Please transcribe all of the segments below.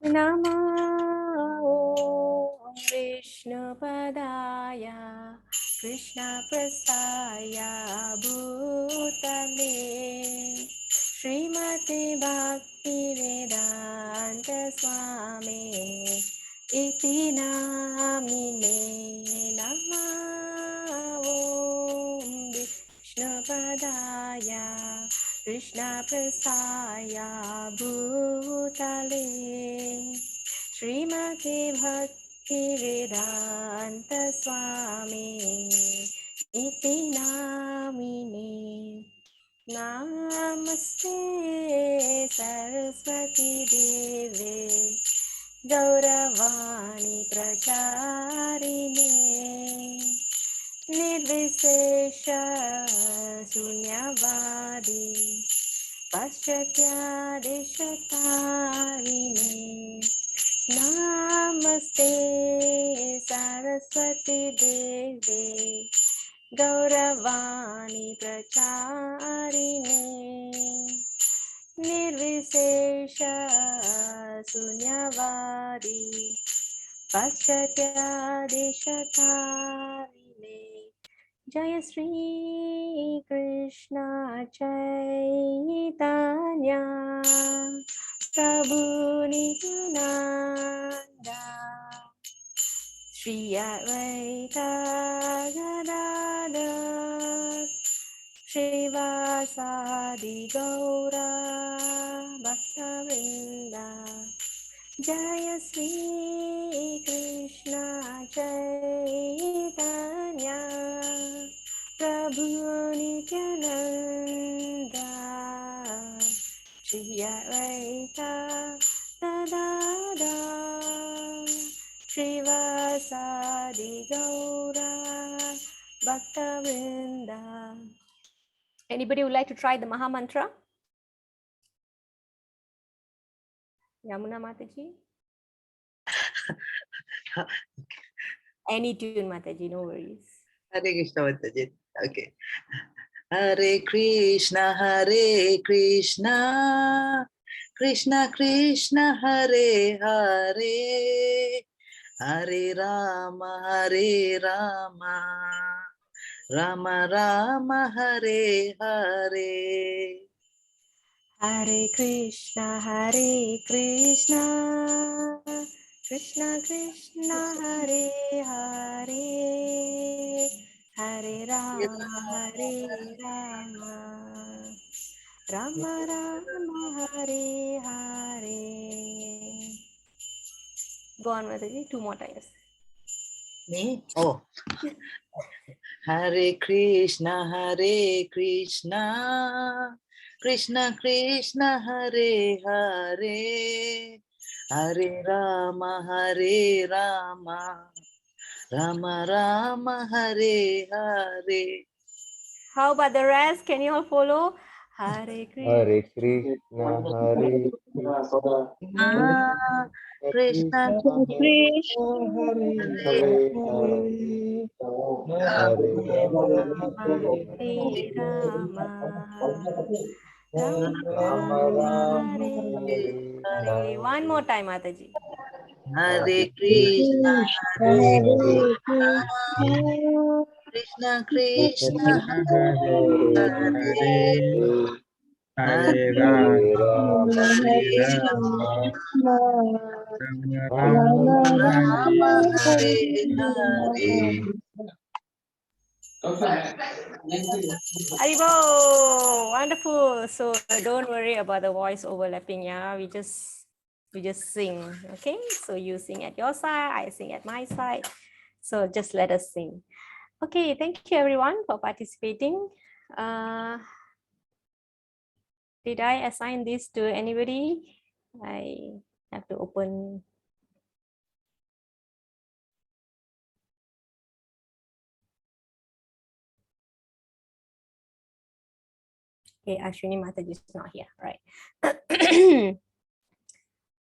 Namo Vishnupadaya Krishna Prasthaya Bhutale Srimati Bhakti Vedanta Swami Iti Namine Namo Vishnupadaya Krishna Prasthaya Bhutale Srimati Bhakti Vedanta Swami Iti Namine Namaste Saraswati Deve Gauravani Pracharine Nirvishesha Sunyavadi Paschatya Deshatarine Namaste Saraswati Deve Gauravani Pracharine Nirvishesha Sunyavadi Paschatya Deshatarine Jaya Sri Krishna Chaitanya Prabhu Nityananda Shri Advaita Gadadhar Srivasadi Gaura Bhaktavrinda Jaya Sri Krishna Chaitanya Prabhu Nityananda Shri Advaita Gadadhar Srivasadi Gaura Bhaktavrinda. Anybody would like to try the Maha Mantra? Yamuna Mataji? Any tune, Mataji, no worries. Hare Krishna, Mataji. Okay. Hare Krishna, Krishna Krishna, Hare Hare, Hare Rama, Rama Rama, Hare Hare. Hare Krishna, Krishna Krishna, Hare Hare, Hare Rama, Rama Rama, Hare Hare. Go on, Mataji, two more times. Me? Oh. Hare Krishna, Krishna Krishna, Hare Hare, Hare Rama, Rama Rama, Hare Hare. How about the rest? Can you all follow? Hare Krishna, Hare Krishna, Krishna Hare Hare Hare Rama, Rama Rama Hare Hare. One more time, Mataji. Hare Krishna, Krishna Krishna, Hare Hare Rama Rama, Hare Hare. Haribo, wonderful. So don't worry about the voice overlapping. Yeah, we just sing. Okay, so you sing at your side, I sing at my side. So just let us sing. Okay, thank you everyone for participating. Did I assign this to anybody? I have to open. Okay, Ashwini Mataji is not here, right?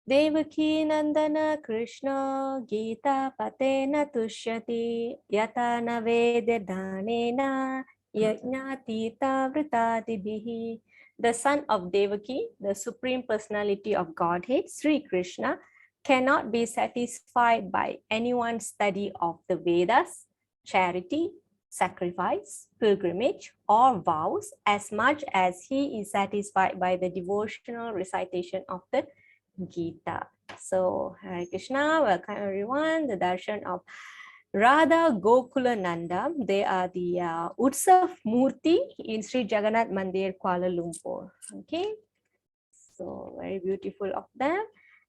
Devaki Nandana Krishna Gita Patena Tushyati Yatana Veda Dhanena Yajnatita Vritatibihi. The son of Devaki, the Supreme Personality of Godhead, Sri Krishna, cannot be satisfied by anyone's study of the Vedas, charity, sacrifice, pilgrimage, or vows as much as he is satisfied by the devotional recitation of the Gita. So, Hare Krishna, welcome everyone. The darshan of Radha Gokula Nanda. They are the Utsav Murti in Sri Jagannath Mandir, Kuala Lumpur. Okay, so very beautiful of them.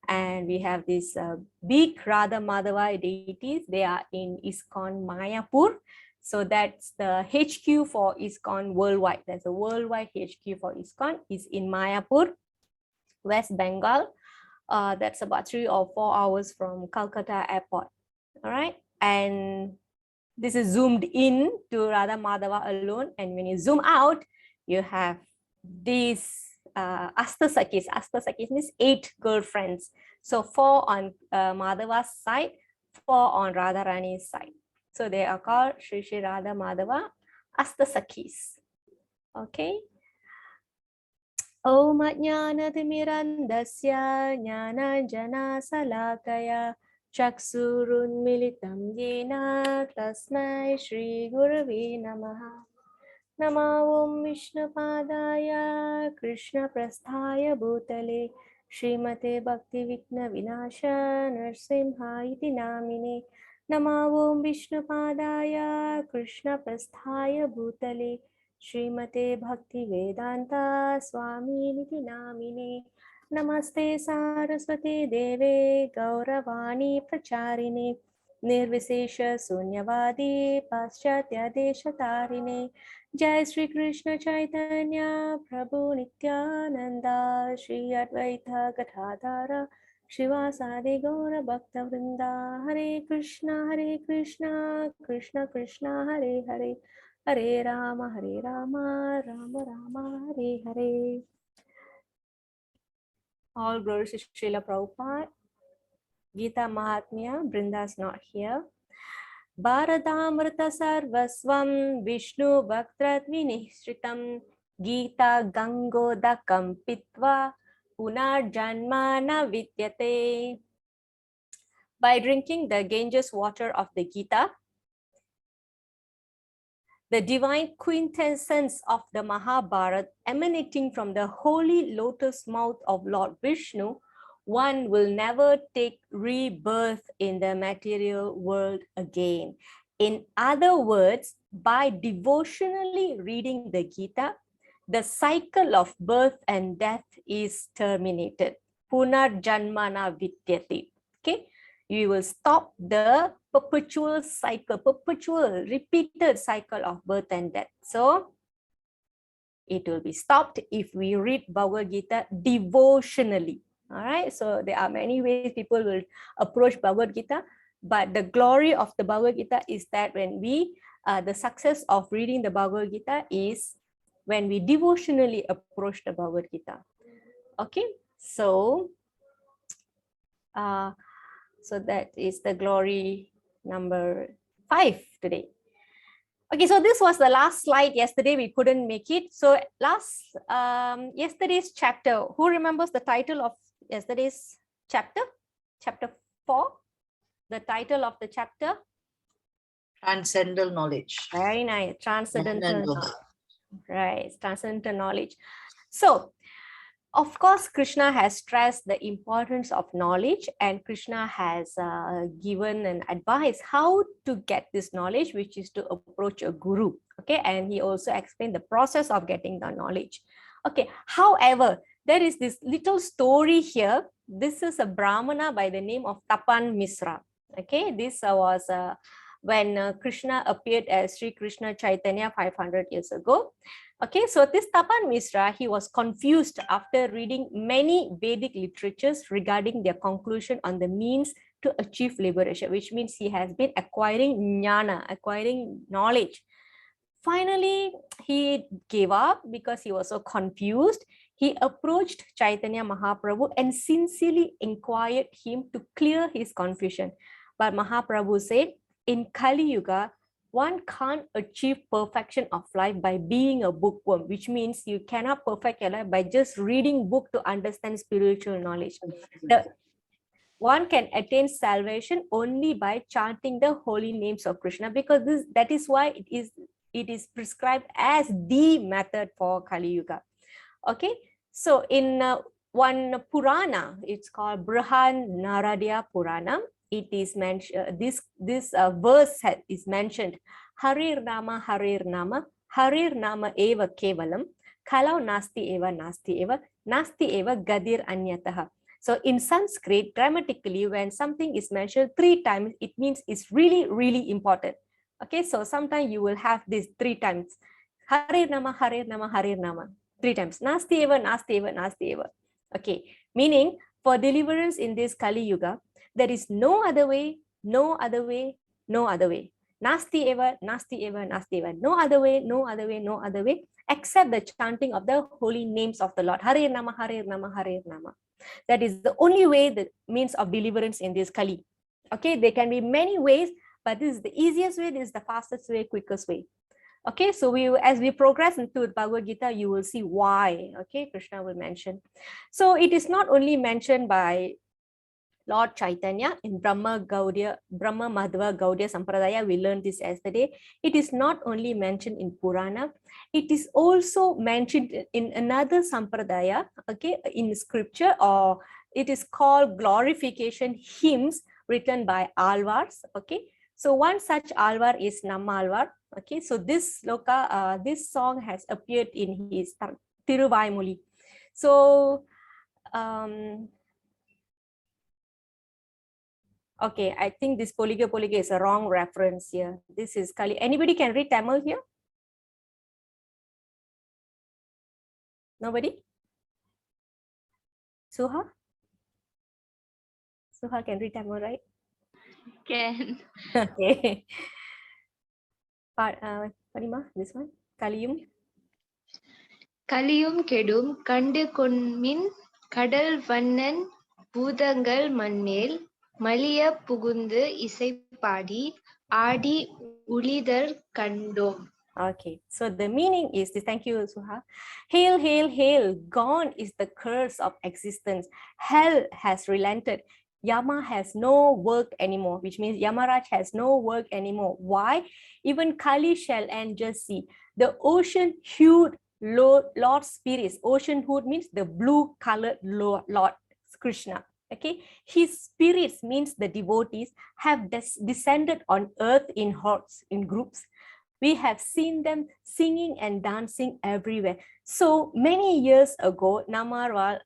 And we have these big Radha Madhava deities. They are in ISKCON Mayapur. So that's the HQ for ISKCON worldwide. That's a worldwide HQ for ISKCON is in Mayapur, West Bengal. That's about 3 or 4 hours from Calcutta airport. All right. And this is zoomed in to Radha Madhava alone. And when you zoom out, you have these Astasakis. Astasakis means 8 girlfriends. So 4 on Madhava's side, 4 on Radharani's side. So they are called Sri Sri Radha Madhava Astasakis. Okay. Om Ajnanathmirandasya Jnananjana Salakaya Chaksurun Militam Yena Tasmai Shri Gurave Namaha. Nama Om Vishnu Padaya Krishna Prasthaya Bhutale Srimate Bhakti Vikna Vinasha Narsimha Iti Namine. Nama Om Vishnu Padaya Krishna Prasthaya Bhutale Srimate Bhakti Vedanta Swami Niti Namine. Namaste Saraswati Deve Gauravani Pracharine Nirvisesha Sunyavadi Paschatya Deshatarine. Jai Shri Krishna Chaitanya Prabhu Nityananda Shri Advaita Gadadhara Shivasadi Gaura Bhakta Vrinda. Hare Krishna Krishna Krishna Hare Hare Hare Rama Rama Rama Hare Hare. All glories to Srila Prabhupada. Gita Mahatmya, Brinda's not here. Bharadamrita Sarvasvam Vishnu Bhaktrat Vinishritam Gita Gangodakam Pitva Punarjanmana Vidyate. By drinking the Ganges water of the Gita, the divine quintessence of the Mahabharata emanating from the holy lotus mouth of Lord Vishnu, one will never take rebirth in the material world again. In other words, by devotionally reading the Gita, the cycle of birth and death is terminated. Punarjanmana vidyate. Okay, you will stop the perpetual cycle, perpetual repeated cycle of birth and death. So it will be stopped if we read Bhagavad Gita devotionally. All right, so there are many ways people will approach Bhagavad Gita, but the glory of the Bhagavad Gita is that when we, the success of reading the Bhagavad Gita is when we devotionally approach the Bhagavad Gita. Okay, so so that is the glory number 5 today. Okay, so this was the last slide. Yesterday we couldn't make it. So yesterday's chapter, who remembers the title of yesterday's chapter? Chapter 4, the title of the chapter? Transcendental Knowledge. Very nice. Transcendental Knowledge. Right, Transcendental Knowledge. So, of course, Krishna has stressed the importance of knowledge, and Krishna has given an advice how to get this knowledge, which is to approach a guru. Okay, and he also explained the process of getting the knowledge. Okay, however, there is this little story here. This is a Brahmana by the name of Tapan Misra. Okay, this was when Krishna appeared as Sri Krishna Chaitanya 500 years ago. Okay, so this Tapan Misra, he was confused after reading many Vedic literatures regarding their conclusion on the means to achieve liberation, which means he has been acquiring jnana, acquiring knowledge. Finally, he gave up because he was so confused. He approached Chaitanya Mahaprabhu and sincerely inquired him to clear his confusion. But Mahaprabhu said, in Kali Yuga, one can't achieve perfection of life by being a bookworm, which means you cannot perfect your life by just reading book to understand spiritual knowledge. one can attain salvation only by chanting the holy names of Krishna, because that is why it is prescribed as the method for Kali Yuga. Okay, so in one Purana, it's called Brihan Naradiya Purana. It is mentioned, this verse is mentioned, Harir Nama Eva Kevalam, Kalau Nasti Eva Gadir Anyataha. So in Sanskrit, grammatically, when something is mentioned 3 times, it means it's really, really important. Okay, so sometimes you will have this 3 times. Harir Nama 3 times. Nasti eva. Okay, meaning for deliverance in this Kali Yuga, there is no other way. No other way. Nasti eva. No other way, except the chanting of the holy names of the Lord. Harir Nama. That is the only way, the means of deliverance in this Kali. Okay, there can be many ways, but this is the easiest way, this is the fastest way, quickest way. Okay, so as we progress into Bhagavad Gita, you will see why. Okay, Krishna will mention. So it is not only mentioned by Lord Chaitanya in Brahma Madhva Gaudiya Sampradaya. We learned this yesterday. It is not only mentioned in Purana, it is also mentioned in another Sampradaya, okay, in scripture, or it is called glorification hymns written by Alvars. Okay, so one such Alvar is Nammalvar. Okay, so this sloka, this song has appeared in his Tiruvaimuli. So okay, I think this Poliga is a wrong reference here. This is Kali. Anybody can read Tamil here? Nobody? Suha? Suha can read Tamil, right? Can. Okay. Parima, this one. Kaliyum. கலியும் கெடும் கண்டு கொண்மின் கடல் வண்ணன் பூதங்கள் மண்மேல் மலிய புகுந்து இசைப்பாடி ஆடி உளிதற் கண்டோம். Okay, so the meaning is this. Thank you, Suha. Hail, hail, hail. Gone is the curse of existence. Hell has relented. Yama has no work anymore, which means Yamaraj has no work anymore. Why? Even Kali shall end, just see. The ocean hued Lord spirits. Ocean hued means the blue colored Lord Krishna. Okay, his spirits means the devotees have descended on earth in hordes, in groups. We have seen them singing and dancing everywhere. So many years ago, Namarwal,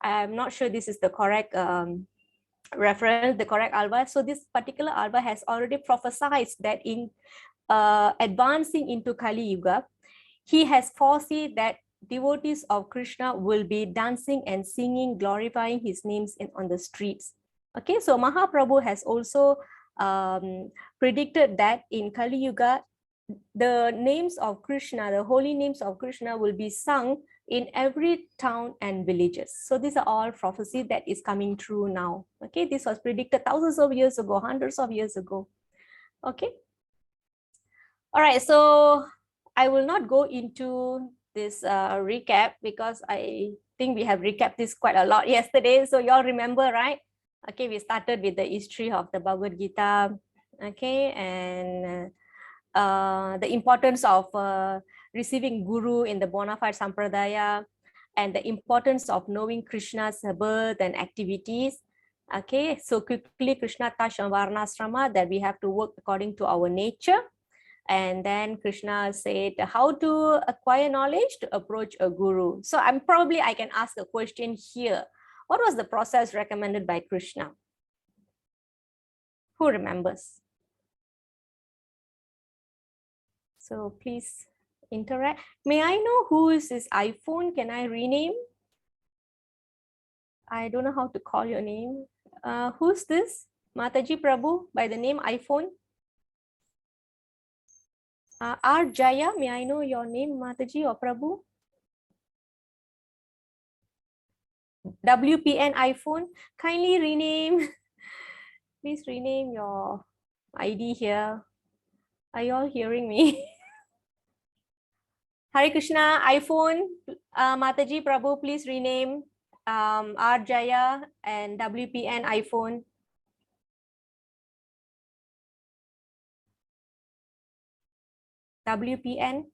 I'm not sure this is the correct reference, the correct alva. So this particular alva has already prophesied that in advancing into Kali Yuga, he has foreseen that devotees of Krishna will be dancing and singing, glorifying his names on the streets. Okay, so Mahaprabhu has also predicted that in Kali Yuga, the names of Krishna, the holy names of Krishna will be sung in every town and villages. So these are all prophecy that is coming true now. Okay, this was predicted thousands of years ago, hundreds of years ago. Okay. All right, so I will not go into this recap because I think we have recapped this quite a lot yesterday. So you all remember, right? Okay, we started with the history of the Bhagavad Gita. Okay, and the importance of receiving Guru in the bona fide Sampradaya, and the importance of knowing Krishna's birth and activities. Okay, so quickly Krishna touched on Varnasrama, that we have to work according to our nature. And then Krishna said how to acquire knowledge, to approach a guru. So I can ask a question here. What was the process recommended by Krishna? Who remembers? So please interact. May I know who is this iPhone? Can I rename? I don't know how to call your name. Who's this? Mataji Prabhu by the name iPhone? R. Jaya, may I know your name, Mataji or Prabhu? WPN iPhone, kindly rename. Please rename your ID here. Are you all hearing me? Hare Krishna, iPhone, Mataji Prabhu, please rename. Arjaya and WPN iPhone. WPN,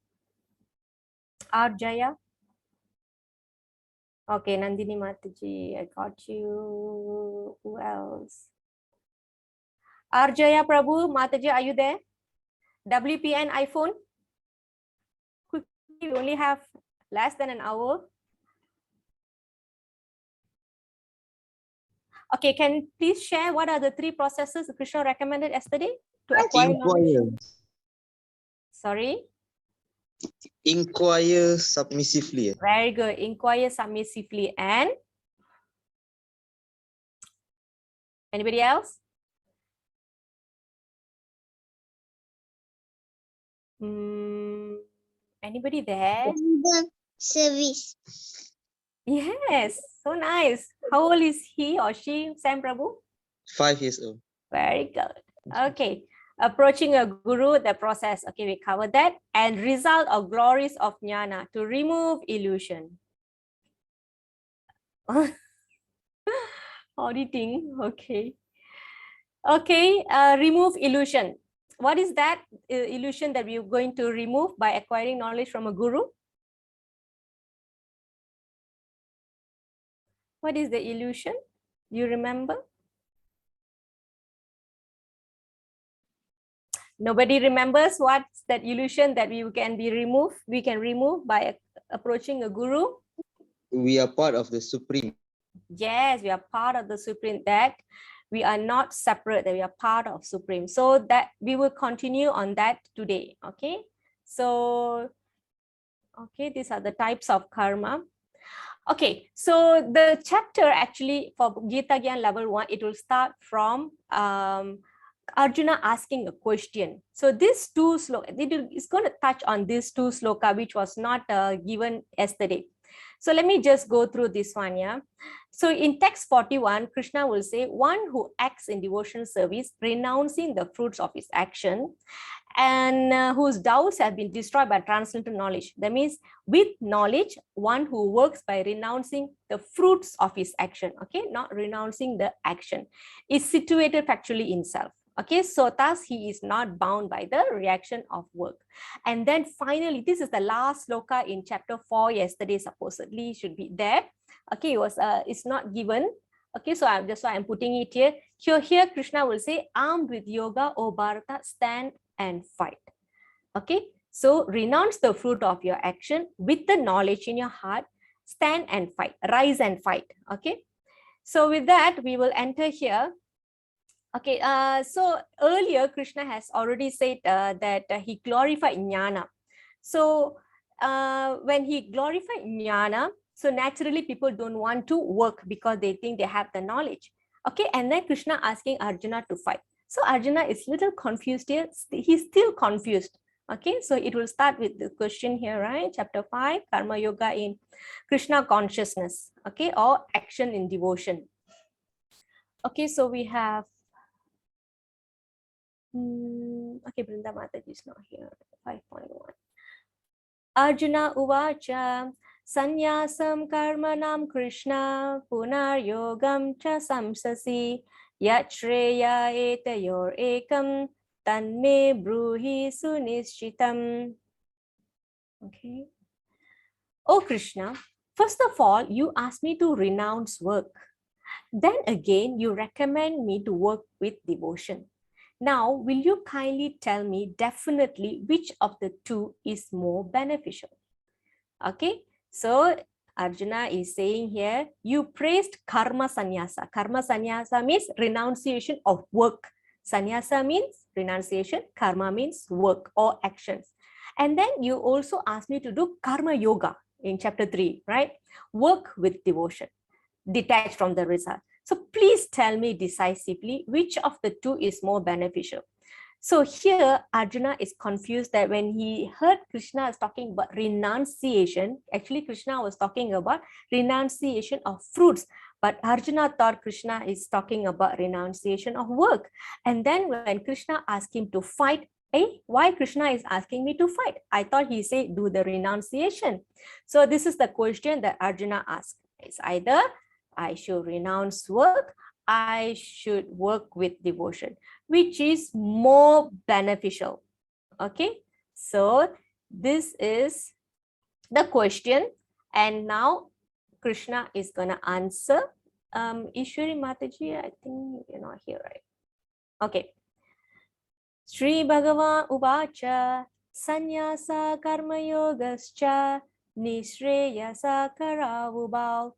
Arjaya. Okay, Nandini Mataji, I got you. Who else? Arjaya Prabhu, Mataji, are you there? WPN iPhone. Quickly, we only have less than an hour. Okay, can you please share what are the 3 processes Krishna recommended yesterday to acquire knowledge? Inquire. Sorry. Inquire submissively. Very good. Inquire submissively. And anybody else? Anybody there? Service. Yes, so nice. How old is he or she, Sam Prabhu? 5 years old. Very good. Okay. Approaching a guru, the process. Okay, we covered that. And result or glories of jnana to remove illusion. Auditing. Okay. Okay. Remove illusion. What is that illusion that we're going to remove by acquiring knowledge from a guru? What is the illusion? You remember? Nobody remembers what's that illusion that we can remove by approaching a guru? We are part of the Supreme. Yes, we are part of the Supreme, that we are not separate, that we are part of Supreme. So that we will continue on that today. Okay. So, okay, these are the types of karma. Okay, so the chapter actually for Gita Gyan level 1, it will start from Arjuna asking a question. So this 2 sloka, it's going to touch on this 2 sloka, which was not given yesterday. So let me just go through this one. Yeah. So in text 41, Krishna will say, one who acts in devotional service, renouncing the fruits of his action, and whose doubts have been destroyed by transcendental knowledge. That means with knowledge, one who works by renouncing the fruits of his action, okay, not renouncing the action, is situated factually in self. Okay, so thus he is not bound by the reaction of work. And then finally, this is the last sloka in chapter 4 yesterday, supposedly should be there. Okay, it was it's not given. Okay, so that's why I'm putting it here. Here Krishna will say, armed with yoga, O Bharata, stand and fight. Okay, so renounce the fruit of your action with the knowledge in your heart, stand and fight, rise and fight. Okay, so with that, we will enter here. Okay, so earlier Krishna has already said that he glorified jnana. So when he glorified jnana, so naturally people don't want to work because they think they have the knowledge. Okay, and then Krishna asking Arjuna to fight. So Arjuna is little confused here. He's still confused. Okay, so it will start with the question here, right? Chapter 5, Karma Yoga in Krishna consciousness. Okay, or action in devotion. Okay, so we have okay, Brinda Mataji is not here. 5.1. Arjuna Uvacha Sanyasam Karmanam Krishna Punar Yogam Cha Samsasi Yachreya Etayor Ekam Tanme Bruhi Sunischitam. Okay. Oh Krishna, first of all, you asked me to renounce work. Then again, you recommend me to work with devotion. Now, will you kindly tell me definitely which of the 2 is more beneficial? Okay, so Arjuna is saying here, you praised karma sannyasa. Karma sannyasa means renunciation of work. Sannyasa means renunciation. Karma means work or actions. And then you also asked me to do karma yoga in chapter 3, right? Work with devotion, detached from the result. So please tell me decisively which of the 2 is more beneficial. So here Arjuna is confused that when he heard Krishna is talking about renunciation, actually Krishna was talking about renunciation of fruits, but Arjuna thought Krishna is talking about renunciation of work. And then when Krishna asked him to fight, why Krishna is asking me to fight? I thought he said do the renunciation. So this is the question that Arjuna asked. It's either I should renounce work. I should work with devotion, which is more beneficial. Okay, so this is the question, and now Krishna is gonna answer. Ishwari Mataji, I think you're not here, right? Okay. Sri Bhagavan Uvacha Sanyasa Karma Yogascha Nishreyasa Karavubal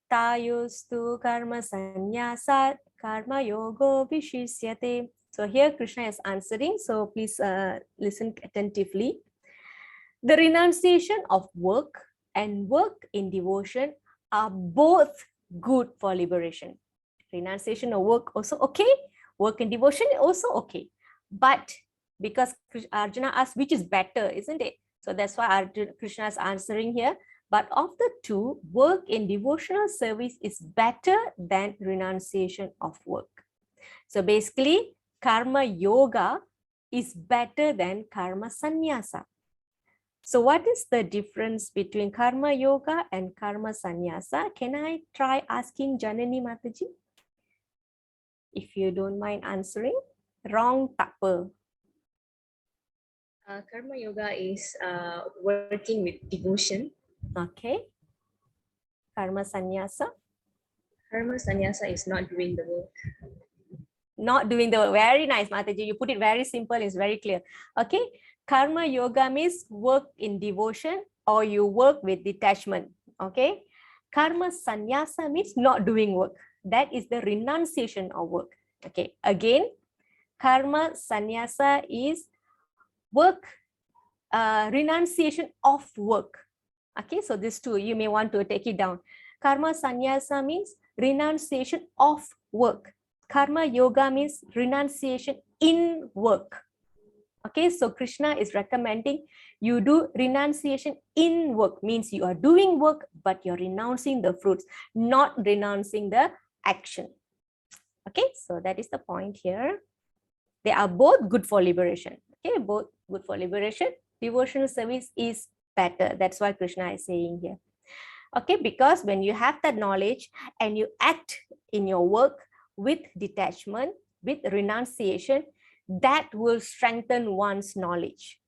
Tayustu Karma Sanyasa Karma Yogo Vishisyate. So here Krishna is answering, so please listen attentively. The renunciation of work and work in devotion are both good for liberation. Renunciation of work also okay, work in devotion also okay. But because Arjuna asked which is better, isn't it? So that's why Krishna is answering here. But of the two, work in devotional service is better than renunciation of work. So basically, karma yoga is better than karma sannyasa. So what is the difference between karma yoga and karma sannyasa? Can I try asking Janani Mataji? If you don't mind answering. Wrong tak apa. Karma yoga is working with devotion. Okay. Karma sannyasa. Karma sannyasa is not doing the work. Not doing the work. Very nice, Mataji. You put it very simple. It's very clear. Okay. Karma yoga means work in devotion or you work with detachment. Okay. Karma sannyasa means not doing work. That is the renunciation of work. Okay. Again, karma sannyasa is work, renunciation of work. Okay, so these two, you may want to take it down. Karma sannyasa means renunciation of work. Karma yoga means renunciation in work. Okay, so Krishna is recommending you do renunciation in work, means you are doing work, but you're renouncing the fruits, not renouncing the action. Okay, so that is the point here. They are both good for liberation. Okay, both good for liberation. Devotional service is better. That's why Krishna is saying here. Okay, because when you have that knowledge and you act in your work with detachment, with renunciation, that will strengthen one's knowledge.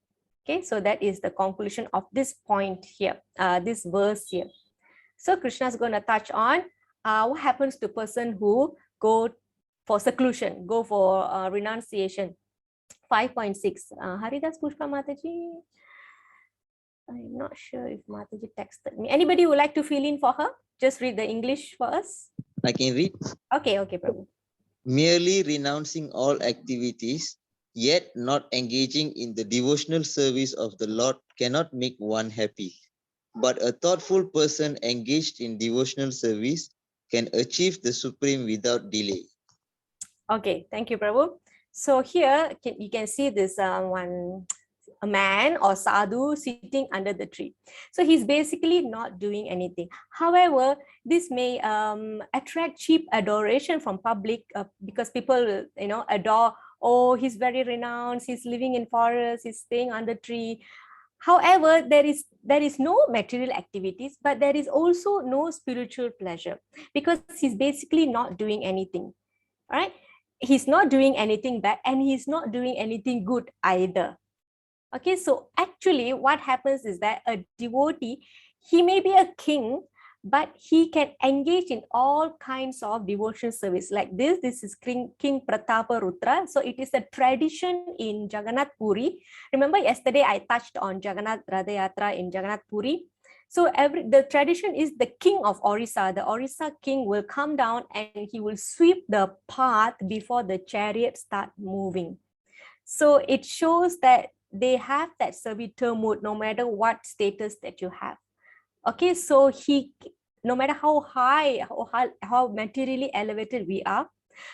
Okay, so that is the conclusion of this point here, this verse here. So Krishna is going to touch on what happens to person who go for seclusion, go for renunciation. 5.6. Haridas Pushpa Mataji. I'm not sure if Mataji texted me. Anybody would like to fill in for her? Just read the English for us. I can read. Okay, Prabhu. Merely renouncing all activities, yet not engaging in the devotional service of the Lord cannot make one happy. But a thoughtful person engaged in devotional service can achieve the supreme without delay. Okay, thank you, Prabhu. So here you can see this a man or sadhu sitting under the tree. So he's basically not doing anything. However, this may attract cheap adoration from public because people, adore, oh, he's very renounced, he's living in forest, he's staying under tree. However, there is no material activities, but there is also no spiritual pleasure because he's basically not doing anything. All right, he's not doing anything bad and he's not doing anything good either. Okay, so actually what happens is that a devotee, he may be a king, but he can engage in all kinds of devotional service like this. This is King Pratapa Rutra. So it is a tradition in Jagannath Puri. Remember yesterday I touched on Jagannath Radha Yatra in Jagannath Puri. So the tradition is the king of Orissa, the Orissa king will come down and he will sweep the path before the chariot start moving. So it shows that they have that servitor mood no matter what status that you have. Okay, so no matter how high, how materially elevated we are,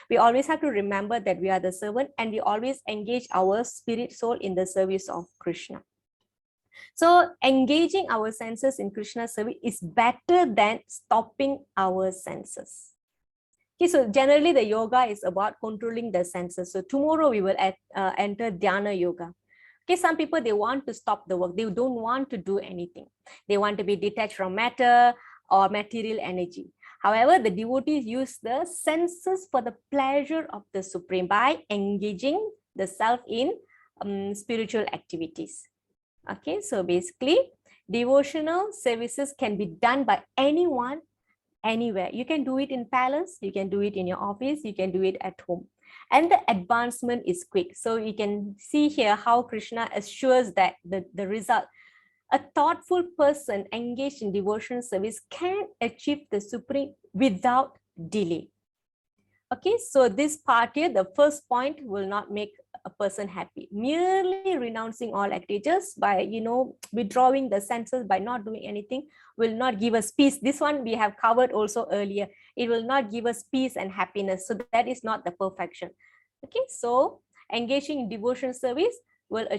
we always have to remember that we are the servant and we always engage our spirit soul in the service of Krishna. So engaging our senses in Krishna's service is better than stopping our senses. Okay, so generally the yoga is about controlling the senses. So tomorrow we will enter Dhyana Yoga. Okay, some people, they want to stop the work. They don't want to do anything. They want to be detached from matter or material energy. However, the devotees use the senses for the pleasure of the Supreme by engaging the self in spiritual activities. Okay, so basically, devotional services can be done by anyone, anywhere. You can do it in palace, you can do it in your office, you can do it at home. And the advancement is quick. So you can see here how Krishna assures that the result. A thoughtful person engaged in devotional service can achieve the Supreme without delay. Okay, so this part here, the first point will not make a person happy. Merely renouncing all activities by, withdrawing the senses, by not doing anything, will not give us peace. This one we have covered also earlier. It will not give us peace and happiness. So that is not the perfection. Okay, so engaging in devotion service will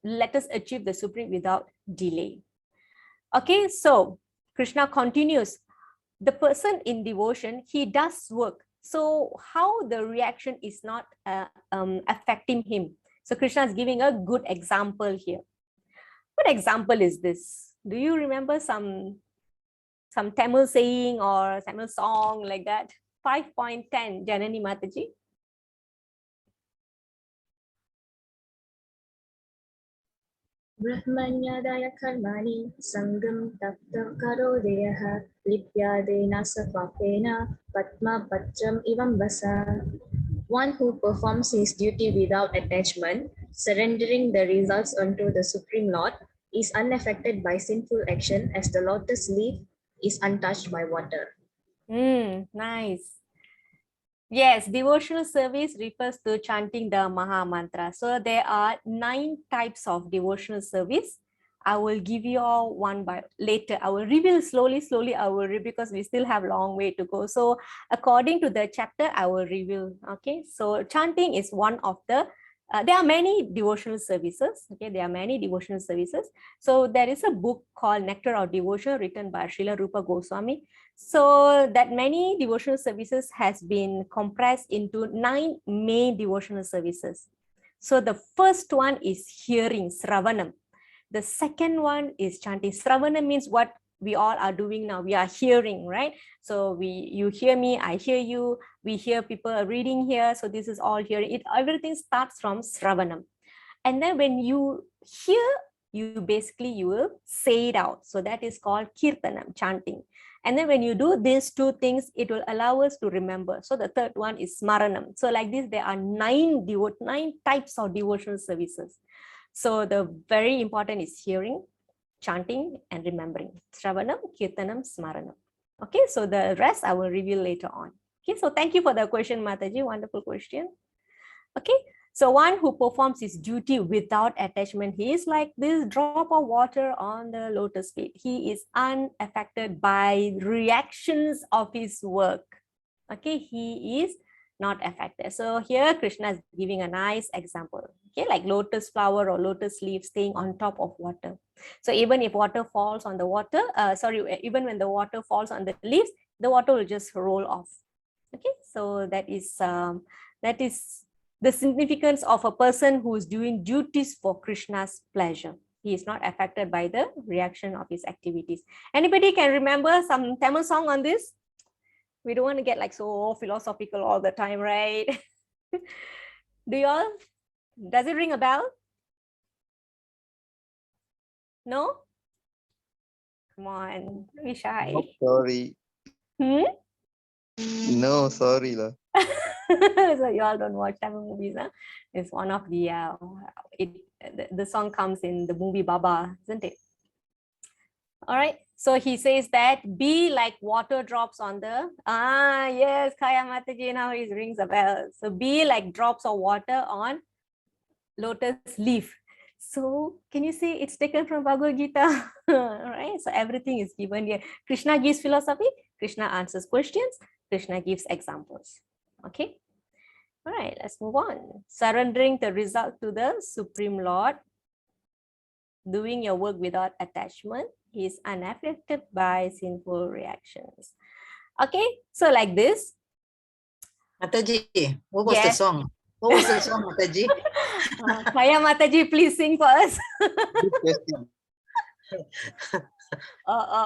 let us achieve the Supreme without delay. Okay, so Krishna continues. The person in devotion, he does work. So how the reaction is not affecting him? So Krishna is giving a good example here. What example is this? Do you remember some Tamil saying or Tamil song like that? 5.10, Janani Mataji. Brahmanyadaya karmani sangam tapta karodeyaha lipyadena sapapena patma patram ivam basa. One who performs his duty without attachment, surrendering the results unto the Supreme Lord, is unaffected by sinful action as the lotus leaf is untouched by water. Nice. Yes, devotional service refers to chanting the Maha Mantra. So there are 9 types of devotional service. I will give you all one by later. I will reveal slowly. I will reveal because we still have a long way to go. So according to the chapter, I will reveal. Okay, so chanting is one of the. There are many devotional services. Okay, there are many devotional services. So there is a book called Nectar of Devotion written by Srila Rupa Goswami. So that many devotional services has been compressed into 9 main devotional services. So the first one is hearing, Sravanam. The second one is chanting. Sravanam means what we all are doing now. We are hearing, right? So you hear me, I hear you, we hear people reading here. So this is all hearing. Everything starts from Sravanam. And then when you hear, you will say it out. So that is called Kirtanam, chanting. And then when you do these 2 things, it will allow us to remember. So the third one is Smaranam. So like this, there are 9 types of devotional services. So the very important is hearing, chanting, and remembering. Shravanam, Kirtanam, Smaranam. Okay, so the rest I will reveal later on. Okay, so thank you for the question, Mataji. Wonderful question. Okay, so one who performs his duty without attachment, he is like this drop of water on the lotus feet. He is unaffected by reactions of his work. Okay, he is not affected. So here Krishna is giving a nice example. Okay, like lotus flower or lotus leaf staying on top of water. So even if water falls on the water, even when the water falls on the leaves, the water will just roll off. Okay, so that is the significance of a person who is doing duties for Krishna's pleasure. He is not affected by the reaction of his activities. Anybody can remember some Tamil song on this? We don't want to get like so philosophical all the time, right? Do you all? Does it ring a bell? No? Come on, be shy. Oh, sorry. No, sorry lah. So you all don't watch Tamil movies, huh? It's one of the the song comes in the movie Baba, isn't it? All right. So he says that be like water drops on the yes, Kaya Mataji, now it rings a bell. So be like drops of water on lotus leaf. So can you say it's taken from Bhagavad Gita? All right. So everything is given here. Krishna gives philosophy. Krishna answers questions. Krishna gives examples. Okay. All right, let's move on. Surrendering the result to the Supreme Lord, doing your work without attachment, he is unaffected by sinful reactions. Okay, so like this. Mataji, what was the Yes. song? What was the song, Mataji? Kaya Mataji, please sing for us. Good question.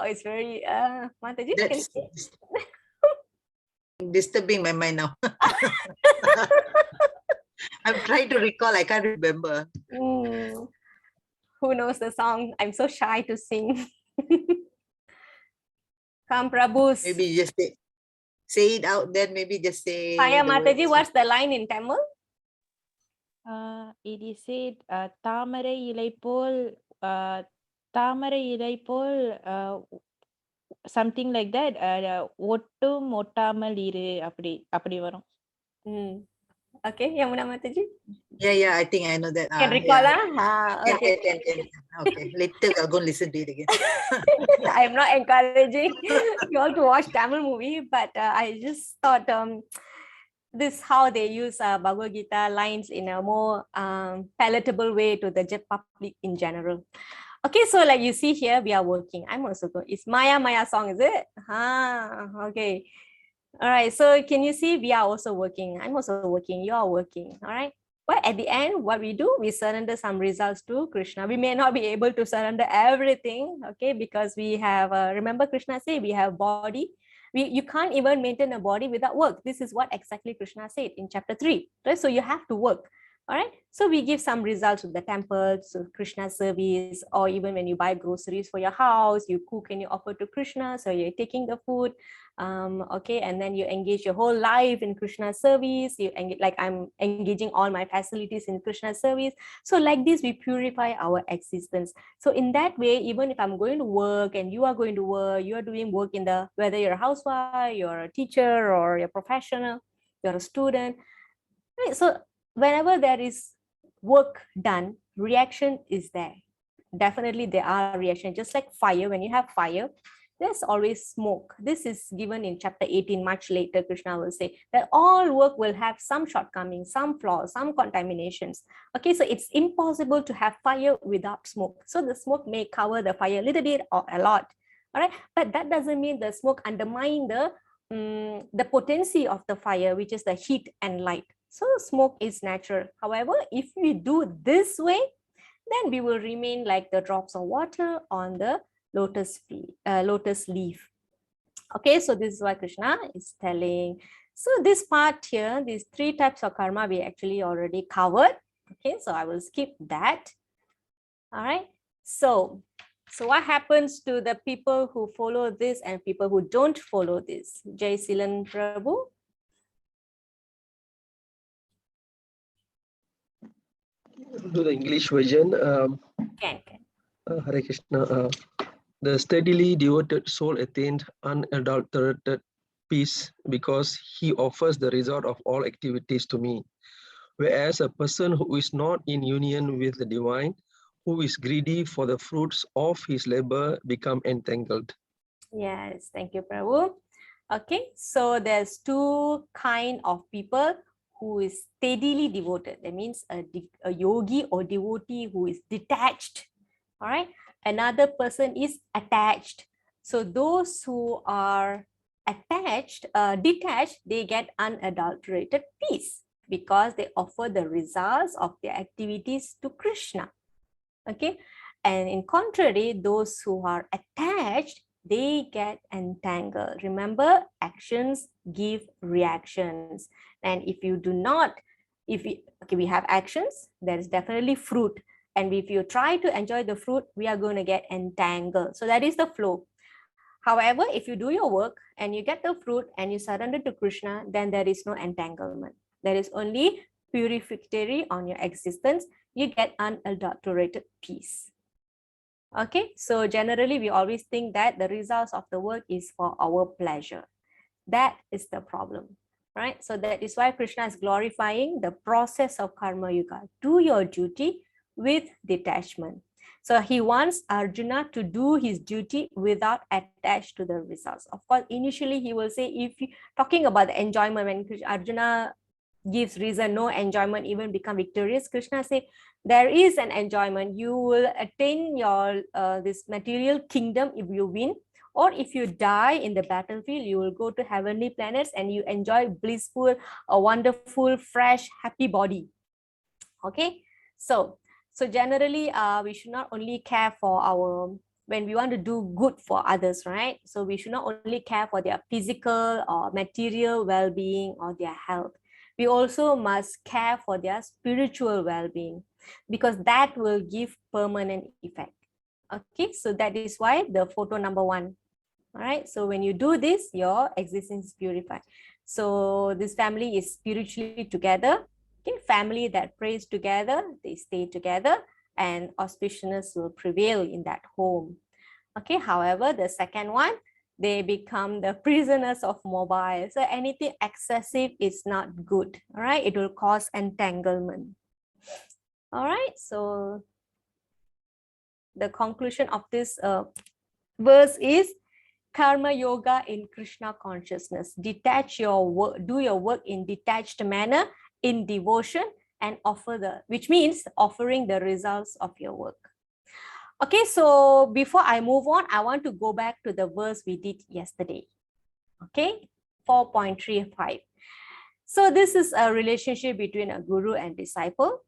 It's very Mataji, can That's you disturbing my mind now. I'm trying to recall. I can't remember. Mm, who knows the song? I'm so shy to sing. Come, Prabhus. Maybe just say it out. Then maybe just say Saya the Mataji, words. what's the line in Tamil? It is said, தாமரை இலை போல் தாமரை இலை போல் something like that. ஒட்டும் ஒட்டாமல் இரு அப்படி அப்படி வரும். Okay, Yamuna Mataji. Yeah, I think I know that. Can recall, yeah. okay. Can. Okay, later I'll go and listen to it again. I'm not encouraging you all to watch Tamil movie, but I just thought this how they use Bhagavad Gita lines in a more palatable way to the public in general. Okay, so like you see here, we are working. I'm also going. It's Maya song, is it? Okay. All right. So can you see we are also working? I'm also working. You are working. All right. But at the end, what we do, we surrender some results to Krishna. We may not be able to surrender everything, okay, because we have, remember Krishna say, we have body. You can't even maintain a body without work. This is what exactly Krishna said in chapter 3, right? So you have to work. All right. So we give some results to the temple, so Krishna service, or even when you buy groceries for your house, you cook and you offer to Krishna. So you're taking the food. Okay, and then you engage your whole life in Krishna service. You engage, like I'm engaging all my facilities in Krishna service. So like this, we purify our existence. So in that way, even if I'm going to work and you are going to work, you are doing work in the, whether you're a housewife, you're a teacher, or you're a professional, you're a student, right? So whenever there is work done, reaction is there. Definitely there are reactions, just like fire. When you have fire, there's always smoke. This is given in chapter 18. Much later, Krishna will say that all work will have some shortcomings, some flaws, some contaminations. Okay, so it's impossible to have fire without smoke. So the smoke may cover the fire a little bit or a lot. All right, but that doesn't mean the smoke undermine the potency of the fire, which is the heat and light. So smoke is natural. However, if we do this way, then we will remain like the drops of water on the lotus leaf. Okay, so this is what Krishna is telling. So this part here, these 3 types of karma, we actually already covered. Okay, so I will skip that. All right. So what happens to the people who follow this and people who don't follow this? Jai Silan Prabhu. Do the English version. Can. Hare Krishna. The steadily devoted soul attained unadulterated peace because he offers the result of all activities to me. Whereas a person who is not in union with the divine, who is greedy for the fruits of his labor, become entangled. Yes, thank you, Prabhu. Okay, so there's 2 kind of people who is steadily devoted. That means a yogi or devotee who is detached. All right. Another person is attached. So those who are attached, detached, they get unadulterated peace because they offer the results of their activities to Krishna. Okay. And in contrary, those who are attached, they get entangled. Remember, actions give reactions. And if you do not, we have actions, there is definitely fruit. And if you try to enjoy the fruit, we are going to get entangled. So that is the flow. However, if you do your work and you get the fruit and you surrender to Krishna, then there is no entanglement. There is only purificatory on your existence. You get unadulterated peace. Okay, so generally we always think that the results of the work is for our pleasure. That is the problem, right? So that is why Krishna is glorifying the process of karma yuga. Do your duty with detachment. So he wants Arjuna to do his duty without attached to the results. Of course, initially he will say, if you talking about the enjoyment, when Arjuna gives reason, no enjoyment, even become victorious, Krishna said, there is an enjoyment. You will attain your this material kingdom if you win, or if you die in the battlefield, you will go to heavenly planets and you enjoy blissful, a wonderful, fresh, happy body. Okay, so generally we should not only care for our when we want to do good for others, right? So we should not only care for their physical or material well-being or their health. We also must care for their spiritual well-being, because that will give permanent effect. Okay, so that is why the photo number 1. All right, so when you do this, your existence is purified. So this family is spiritually together. Okay, family that prays together, they stay together, and auspiciousness will prevail in that home. Okay, however, the second one, they become the prisoners of mobile. So anything excessive is not good. All right, it will cause entanglement. All right, so the conclusion of this verse is karma yoga in Krishna consciousness. Detach your work, do your work in detached manner, in devotion, and which means offering the results of your work. Okay, so before I move on, I want to go back to the verse we did yesterday. Okay, 4.35. So this is a relationship between a guru and disciple.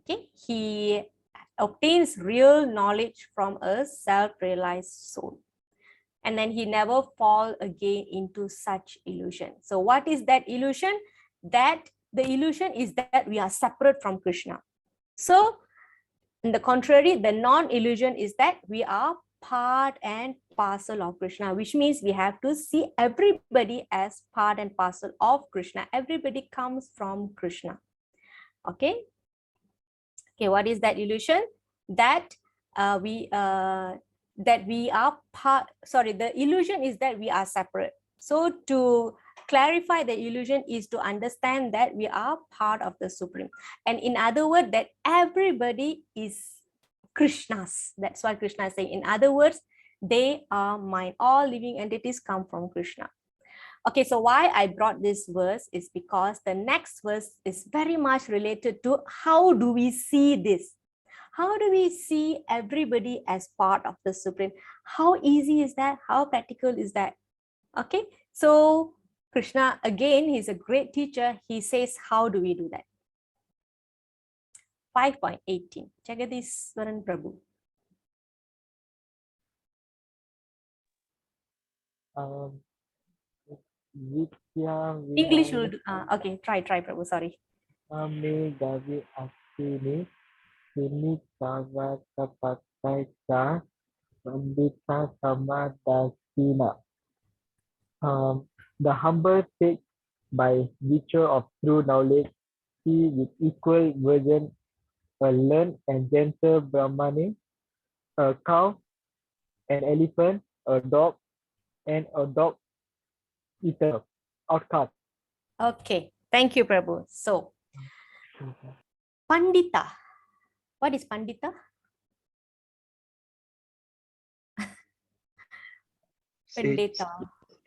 Okay, he obtains real knowledge from a self-realized soul, and then he never fall again into such illusion. So what is that illusion? That the illusion is that we are separate from Krishna. So on the contrary, the non-illusion is that we are part and parcel of Krishna, which means we have to see everybody as part and parcel of Krishna. Everybody comes from Krishna. Okay. Okay, what is that illusion? That we are part. Sorry, the illusion is that we are separate. So to clarify the illusion is to understand that we are part of the Supreme, and in other words, that everybody is Krishna's. That's why Krishna is saying, in other words, they are mine. All living entities come from Krishna. Okay, so why I brought this verse is because the next verse is very much related to how do we see this? How do we see everybody as part of the Supreme? How easy is that? How practical is that? Okay, so Krishna, again, he's a great teacher. He says, how do we do that? 5.18. Jagadiswaran Prabhu. Vidya English will do. Vinaya Okay, try Prabhu, sorry. Ame Gavi Asini Sini Kava Kapatai Ka Pandita Samadasina. The humble take by virtue of true knowledge, see with equal version a learned and gentle Brahmani, a cow, an elephant, a dog, and a dog eater, outcast. Okay, thank you, Prabhu. So, Pandita. What is Pandita? Sage. Pandita.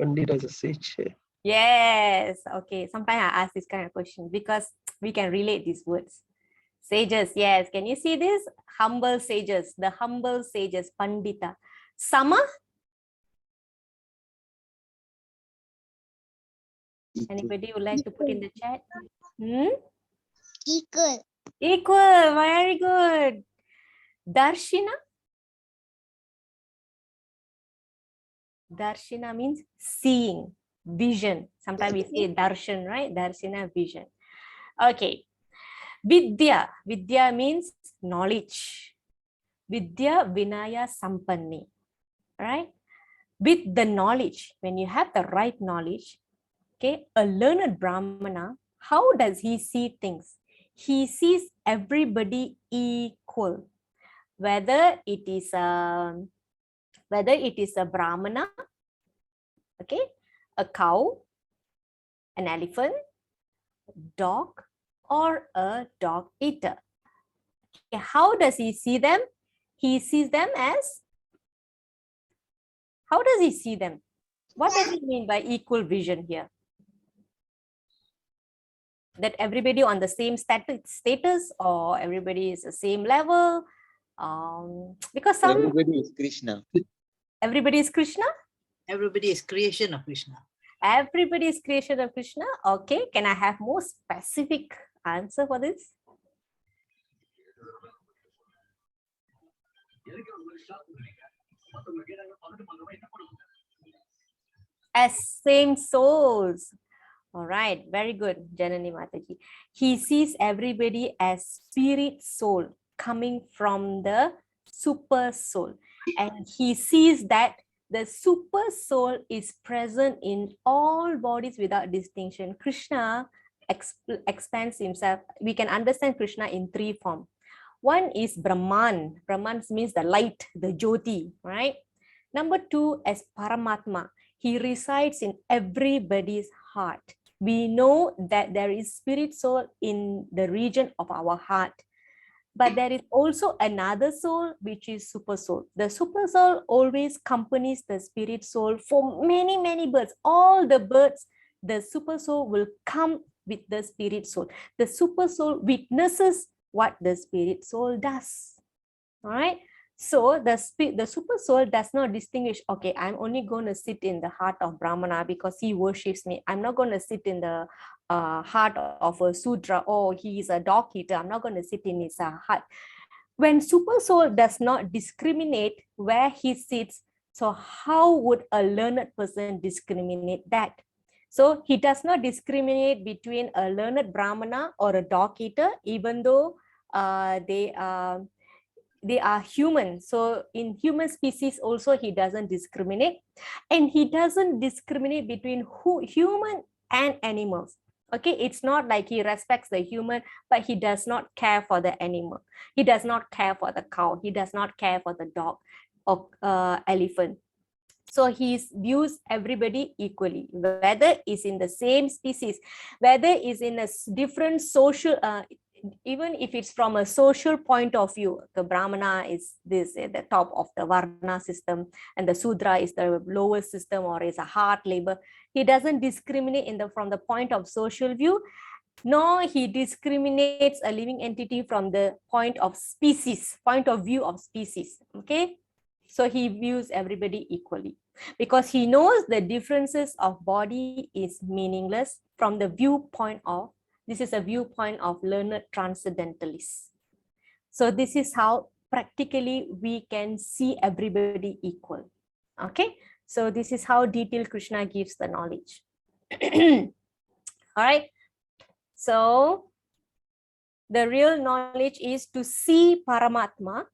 Pandita is a sage. Yes. Okay. Sometimes I ask this kind of question because we can relate these words. Sages. Yes. Can you see this? Humble sages. The humble sages. Pandita. Sama. Anybody would like to put in the chat? Equal. Equal. Very good. Darshina. Darshina means seeing, vision. Sometimes we say darshan, right? Darshina, vision. Okay. Vidya. Vidya means knowledge. Vidya Vinaya Sampanni. Right? With the knowledge, when you have the right knowledge, okay, a learned Brahmana, how does he see things? He sees everybody equal. Whether it is a Brahmana, okay, a cow, an elephant, dog, or a dog eater. Okay, how does he see them? He sees them as, how does he see them? What does it mean by equal vision here? That everybody on the same status or everybody is the same level? Because some Everybody is Krishna. everybody is Krishna. Everybody is creation of Krishna. Everybody is creation of Krishna. Okay, can I have more specific answer for this? As same souls. All right, very good, Janani Mataji. He sees everybody as spirit soul coming from the super soul. And he sees that the super soul is present in all bodies without distinction. Krishna expands himself. We can understand Krishna in three forms. One is Brahman. Brahman means the light, the Jyoti, right? Number two is Paramatma. He resides in everybody's heart. We know that there is spirit soul in the region of our heart. But there is also another soul, which is super soul. The super soul always accompanies the spirit soul for many, many birds. All the birds, the super soul will come with the spirit soul. The super soul witnesses what the spirit soul does. All right. So the super soul does not distinguish, okay, I'm only going to sit in the heart of Brahmana because he worships me. I'm not going to sit in the heart of a Sudra. Oh, he is a dog eater. I'm not going to sit in his heart. When super soul does not discriminate where he sits, so how would a learned person discriminate that? So he does not discriminate between a learned Brahmana or a dog eater, even though they are human. So in human species also he doesn't discriminate, and he doesn't discriminate between human and animals. Okay, it's not like he respects the human but he does not care for the animal. He does not care for the cow, he does not care for the dog or elephant. So he views everybody equally, whether is in the same species, whether is in a different social even if it's from a social point of view. The Brahmana is this at the top of the Varna system, and the Sudra is the lower system or is a hard labor. He doesn't discriminate from the point of social view, nor he discriminates a living entity from the point of view of species. Okay, so he views everybody equally because he knows the differences of body is meaningless from the viewpoint of, this is a viewpoint of learned transcendentalists. So this is how practically we can see everybody equal. Okay, so this is how detailed Krishna gives the knowledge. All right, so the real knowledge is to see Paramatma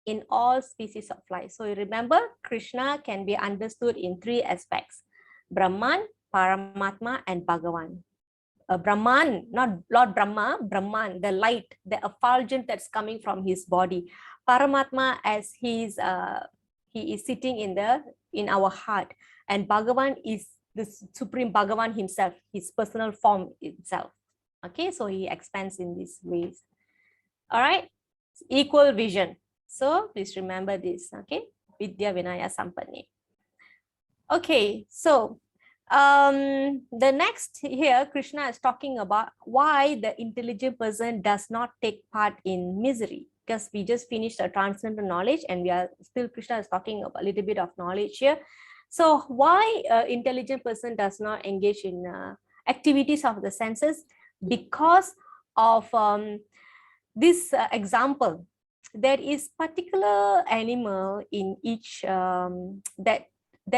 in all species of life. So remember, Krishna can be understood in three aspects: Brahman, Paramatma, and Bhagavan. Brahman, not Lord Brahma, Brahman, the light, the effulgence that's coming from his body. Paramatma, as he is sitting in our heart, and Bhagavan is the supreme Bhagavan himself, his personal form itself. Okay, so he expands in these ways. All right, equal vision. So please remember this. Okay, Vidya Vinaya Sampanni. Okay, so the next here, Krishna is talking about why the intelligent person does not take part in misery, because we just finished a transcendental knowledge and we are still, Krishna is talking about a little bit of knowledge here. So why intelligent person does not engage in activities of the senses? Because of this example, there is particular animal in each that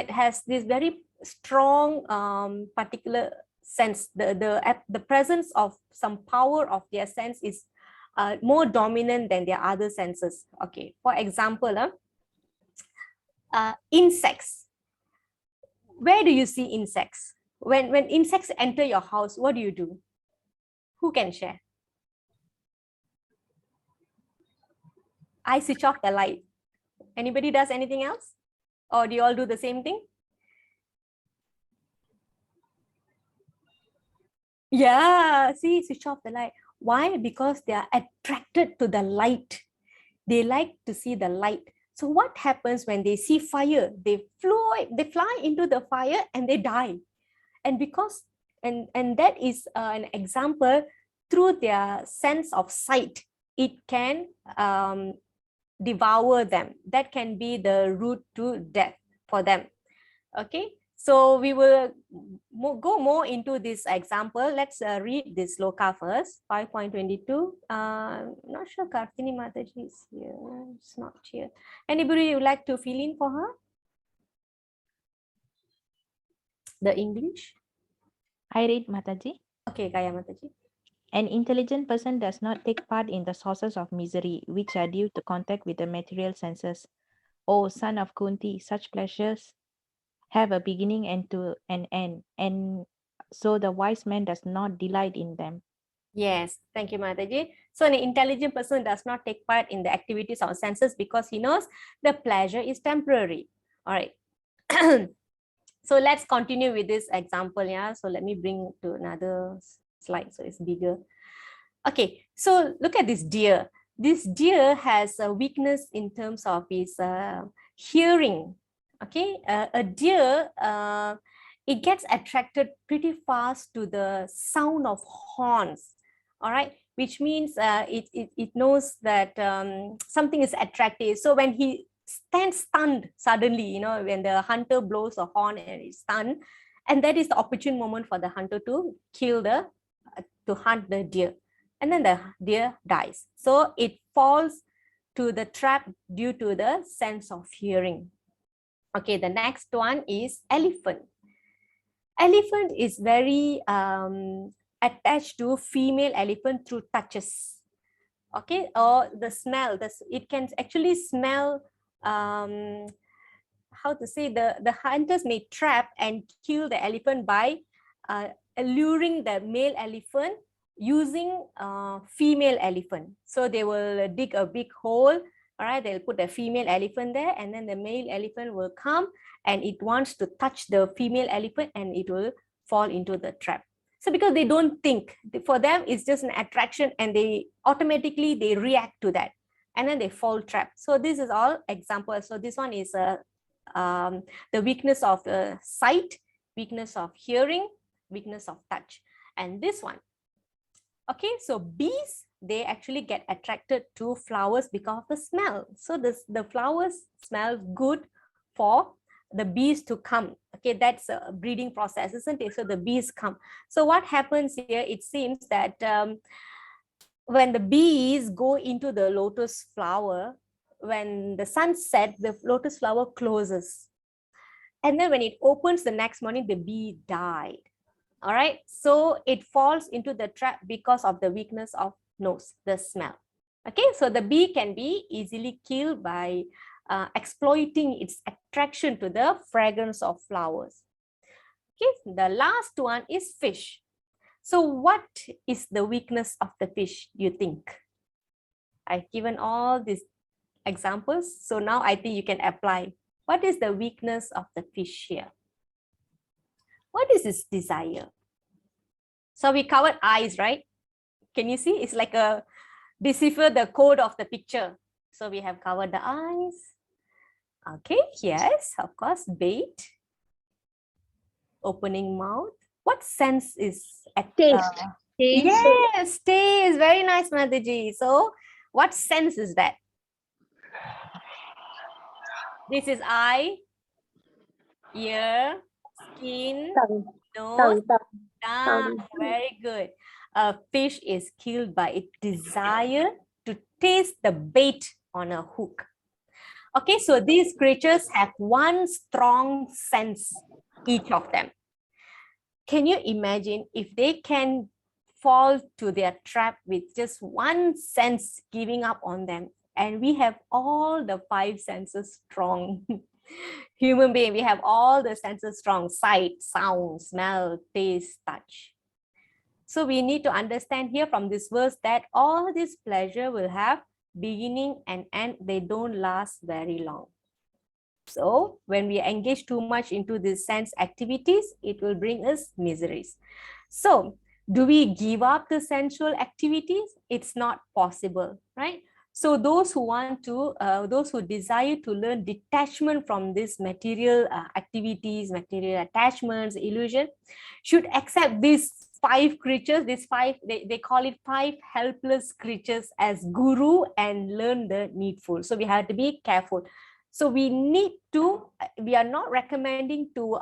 has this very strong particular sense. The presence of some power of their sense is more dominant than their other senses. Okay, for example, insects. Where do you see insects? When insects enter your house, what do you do? Who can share? I switch off the light. Anybody does anything else? Or do you all do the same thing? Yeah, see, switch off the light. Why? Because they are attracted to the light. They like to see the light. So what happens when they see fire? They fly into the fire and they die. And because and that is an example, through their sense of sight, it can devour them. That can be the route to death for them. Okay, So we will go more into this example. Let's read this sloka first. 5.22. Not sure Karthini Mataji is here. It's not here. Anybody would like to fill in for her? The English? I read, Mataji. Okay, Kaya Mataji. An intelligent person does not take part in the sources of misery, which are due to contact with the material senses. O son of Kunti, such pleasures have a beginning and to an end, and so the wise man does not delight in them. Yes, thank you, Mataji. So an intelligent person does not take part in the activities of senses because he knows the pleasure is temporary. All right. So let's continue with this example. Yeah. So let me bring to another slide so it's bigger. Okay. So look at this deer. This deer has a weakness in terms of his hearing. Okay. A deer, it gets attracted pretty fast to the sound of horns. All right, which means it knows that something is attractive. So when he stands stunned suddenly, you know, when the hunter blows a horn and is stunned, and that is the opportune moment for the hunter to kill to hunt the deer, and then the deer dies. So it falls to the trap due to the sense of hearing. Okay, the next one is elephant. Elephant is very attached to female elephant through touches. Okay, or the smell. It can actually smell. How to say, the hunters may trap and kill the elephant by alluring the male elephant using female elephant. So they will dig a big hole. All right, they'll put the female elephant there, and then the male elephant will come and it wants to touch the female elephant and it will fall into the trap. So because they don't think, for them it's just an attraction and they automatically they react to that and then they fall trapped. So this is all example. So this one is the weakness of sight, weakness of hearing, weakness of touch. And this one, okay, so bees, they actually get attracted to flowers because of the smell. So the flowers smell good for the bees to come. Okay, that's a breeding process, isn't it? So the bees come. So what happens here, it seems that when the bees go into the lotus flower, when the sun sets, the lotus flower closes. And then when it opens the next morning, the bee died. All right, so it falls into the trap because of the weakness of nose, the smell. Okay, so the bee can be easily killed by exploiting its attraction to the fragrance of flowers. Okay, the last one is fish. So what is the weakness of the fish, you think? I've given all these examples, so now I think you can apply. What is the weakness of the fish here? What is its desire? So we covered eyes, right? Can you see? It's like a decipher the code of the picture. So we have covered the eyes. Okay, yes, of course, bait. Opening mouth. What sense is at Taste. yes, taste. Very nice, Mataji. So what sense is that? This is eye, ear, skin, nose, tongue. Very good. A fish is killed by its desire to taste the bait on a hook. Okay, so these creatures have one strong sense, each of them. Can you imagine if they can fall to their trap with just one sense giving up on them? And we have all the five senses strong. Human being, we have all the senses strong: sight, sound, smell, taste, touch. So we need to understand here from this verse that all this pleasure will have beginning and end. They don't last very long. So when we engage too much into these sense activities, it will bring us miseries. So do we give up the sensual activities? It's not possible, right? So those who want to, those who desire to learn detachment from these material activities, material attachments, illusion, should accept these five creatures, these five, they call it five helpless creatures as guru and learn the needful. So we have to be careful. So we are not recommending to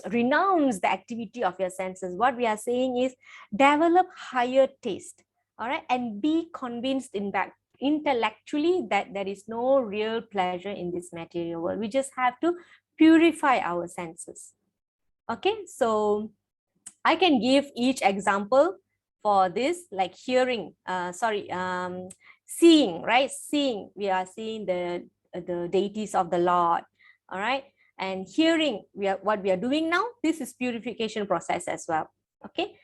renounce the activity of your senses. What we are saying is develop higher taste, all right, and be convinced in that intellectually that there is no real pleasure in this material world. We just have to purify our senses. Okay, so I can give each example for this, like hearing, seeing, right? Seeing, we are seeing the deities of the Lord, all right? And hearing, what we are doing now, this is purification process as well, okay?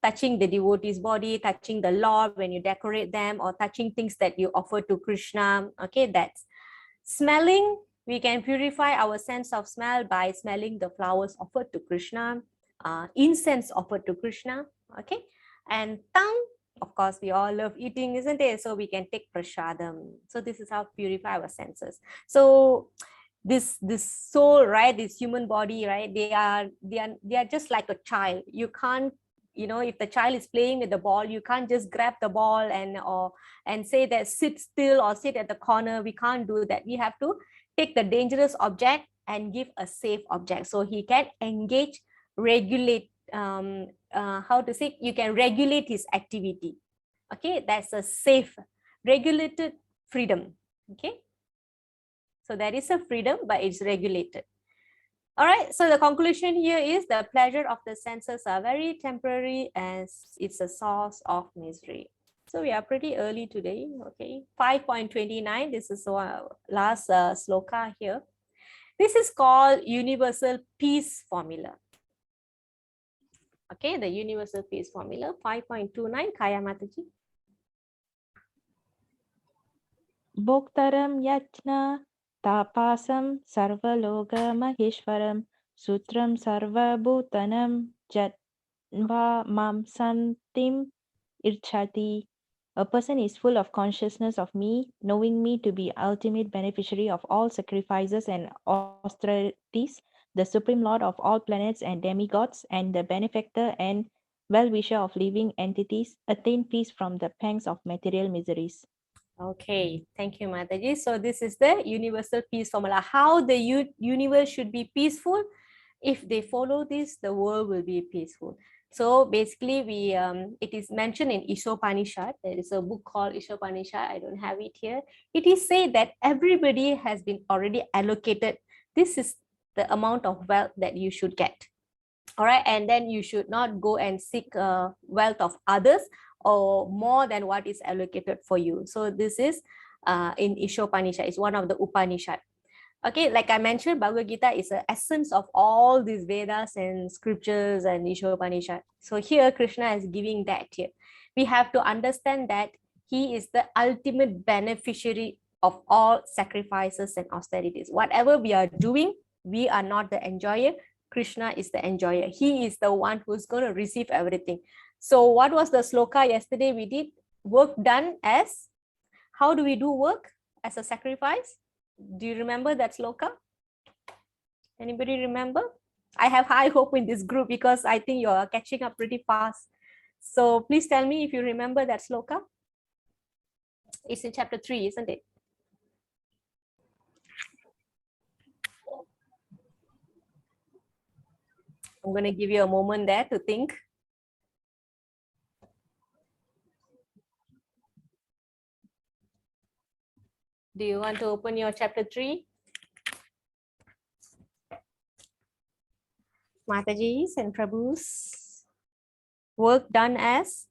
Touching the devotee's body, touching the Lord when you decorate them, or touching things that you offer to Krishna, okay? That's smelling. We can purify our sense of smell by smelling the flowers offered to Krishna, incense offered to Krishna, okay? And tongue, of course, we all love eating, isn't it? So we can take prasadam. So this is how purify our senses. So this soul, right, this human body, right, they are just like a child. You can't, if the child is playing with the ball, you can't just grab the ball and say that sit still or sit at the corner. We can't do that. We have to take the dangerous object and give a safe object, so he can engage, regulate, you can regulate his activity. Okay, that's a safe, regulated freedom. Okay, so there is a freedom, but it's regulated. All right, so the conclusion here is the pleasure of the senses are very temporary, as it's a source of misery. So we are pretty early today. Okay, 5.29. This is our last sloka here. This is called universal peace formula. Okay, the universal peace formula, 5.29, Kaya Mataji. Bhoktaram yajna tapasam sarvaloga maheshwaram sutram sarva bhutanam jatva mam santim irchati. A person is full of consciousness of me, knowing me to be ultimate beneficiary of all sacrifices and austerities, the supreme lord of all planets and demigods, and the benefactor and well-wisher of living entities, attain peace from the pangs of material miseries. Okay, thank you, Mataji. So this is the universal peace formula. How the universe should be peaceful. If they follow this, the world will be peaceful. So basically, it is mentioned in Ishopanishad. There is a book called Ishopanishad. I don't have it here. It is said that everybody has been already allocated. This is the amount of wealth that you should get. All right, and then you should not go and seek wealth of others or more than what is allocated for you. So this is in Ishopanishad. It's one of the Upanishad. Okay, like I mentioned, Bhagavad Gita is the essence of all these Vedas and scriptures and Ishopanishad. So here Krishna is giving that here. We have to understand that he is the ultimate beneficiary of all sacrifices and austerities. Whatever we are doing, we are not the enjoyer. Krishna is the enjoyer. He is the one who's going to receive everything. So what was the sloka yesterday we did? Work done as, how do we do work as a sacrifice? Do you remember that sloka? Anybody remember? I have high hope in this group because I think you're catching up pretty fast. So please tell me if you remember that sloka. It's in chapter 3, isn't it? I'm going to give you a moment there to think. Do you want to open your chapter 3? Mataji's and Prabhu's work done as?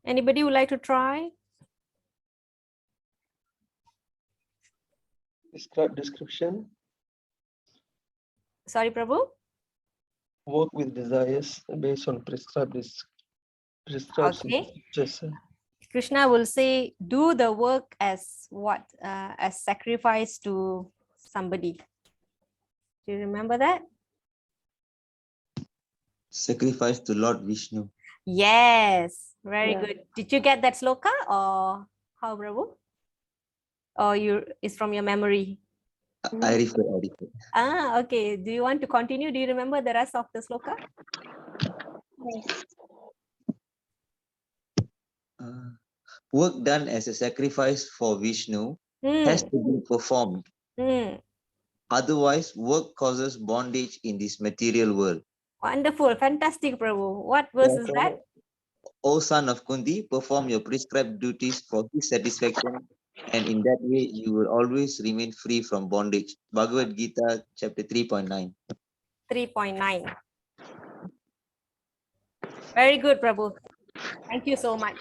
Anybody would like to try? Description. Sorry, Prabhu? Work with desires based on prescribed Okay. scriptures. Krishna will say, do the work as what? As sacrifice to somebody. Do you remember that? Sacrifice to Lord Vishnu. Yes, very Yeah. good. Did you get that sloka or how, Prabhu? Or it's from your memory? I refer. Ah, okay. Do you want to continue? Do you remember the rest of the sloka? Yes. Work done as a sacrifice for Vishnu has to be performed. Otherwise, work causes bondage in this material world. Wonderful, fantastic, Prabhu. What verse is that? O son of Kunti, perform your prescribed duties for his satisfaction, and in that way you will always remain free from bondage. Bhagavad Gita, chapter 3.9. 3.9. Very good, Prabhu. Thank you so much.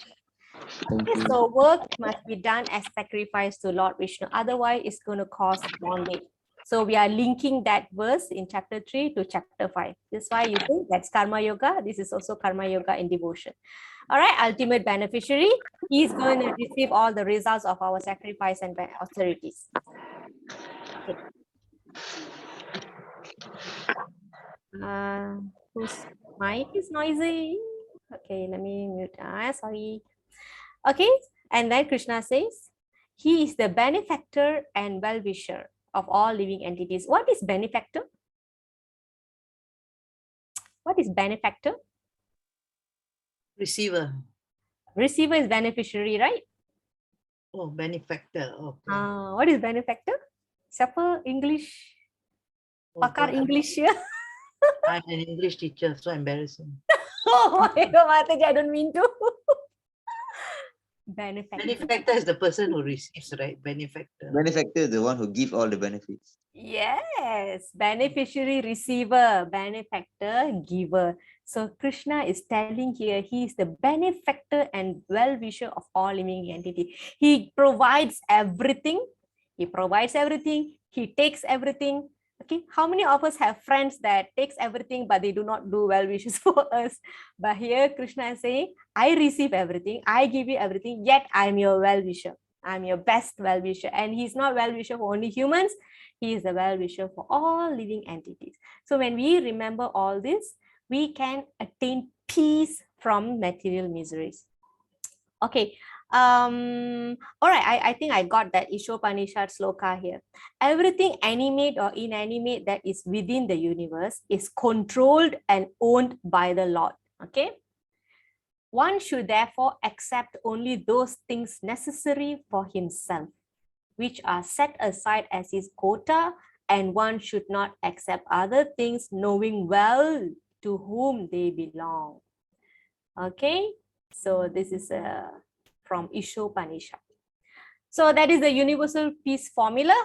Okay, so work must be done as sacrifice to Lord Vishnu. Otherwise, it's going to cause bondage. So we are linking that verse in chapter 3 to chapter 5. That's why you think that's karma yoga. This is also karma yoga in devotion. All right, ultimate beneficiary. He's going to receive all the results of our sacrifice and austerities. Okay. Whose mic is noisy? Okay, let me mute. Sorry. Okay, and then Krishna says, he is the benefactor and well-wisher of all living entities. What is benefactor? What is benefactor? Receiver. Receiver is beneficiary, right? Oh, benefactor. Okay. What is benefactor? Siapa English? Oh, Pakar God, English here. I'm an English teacher, so embarrassing. Oh my God, Mataji, I don't mean to. Benefactor. Benefactor is the person who receives, right? Benefactor. Benefactor is the one who gives all the benefits. Yes, beneficiary, receiver, benefactor, giver. So Krishna is telling here, he is the benefactor and well-wisher of all living entity. He provides everything. He provides everything. He takes everything. Okay, how many of us have friends that takes everything, but they do not do well wishes for us? But here Krishna is saying, I receive everything. I give you everything, yet I'm your well-wisher. I'm your best well-wisher. And he's not well-wisher for only humans. He is the well-wisher for all living entities. So when we remember all this, we can attain peace from material miseries. Okay. All right, I think I got that Ishopanishad sloka here. Everything animate or inanimate that is within the universe is controlled and owned by the Lord. Okay. One should therefore accept only those things necessary for himself, which are set aside as his quota, and one should not accept other things, knowing well to whom they belong. Okay, so this is from Ishopanishad. So that is the universal peace formula.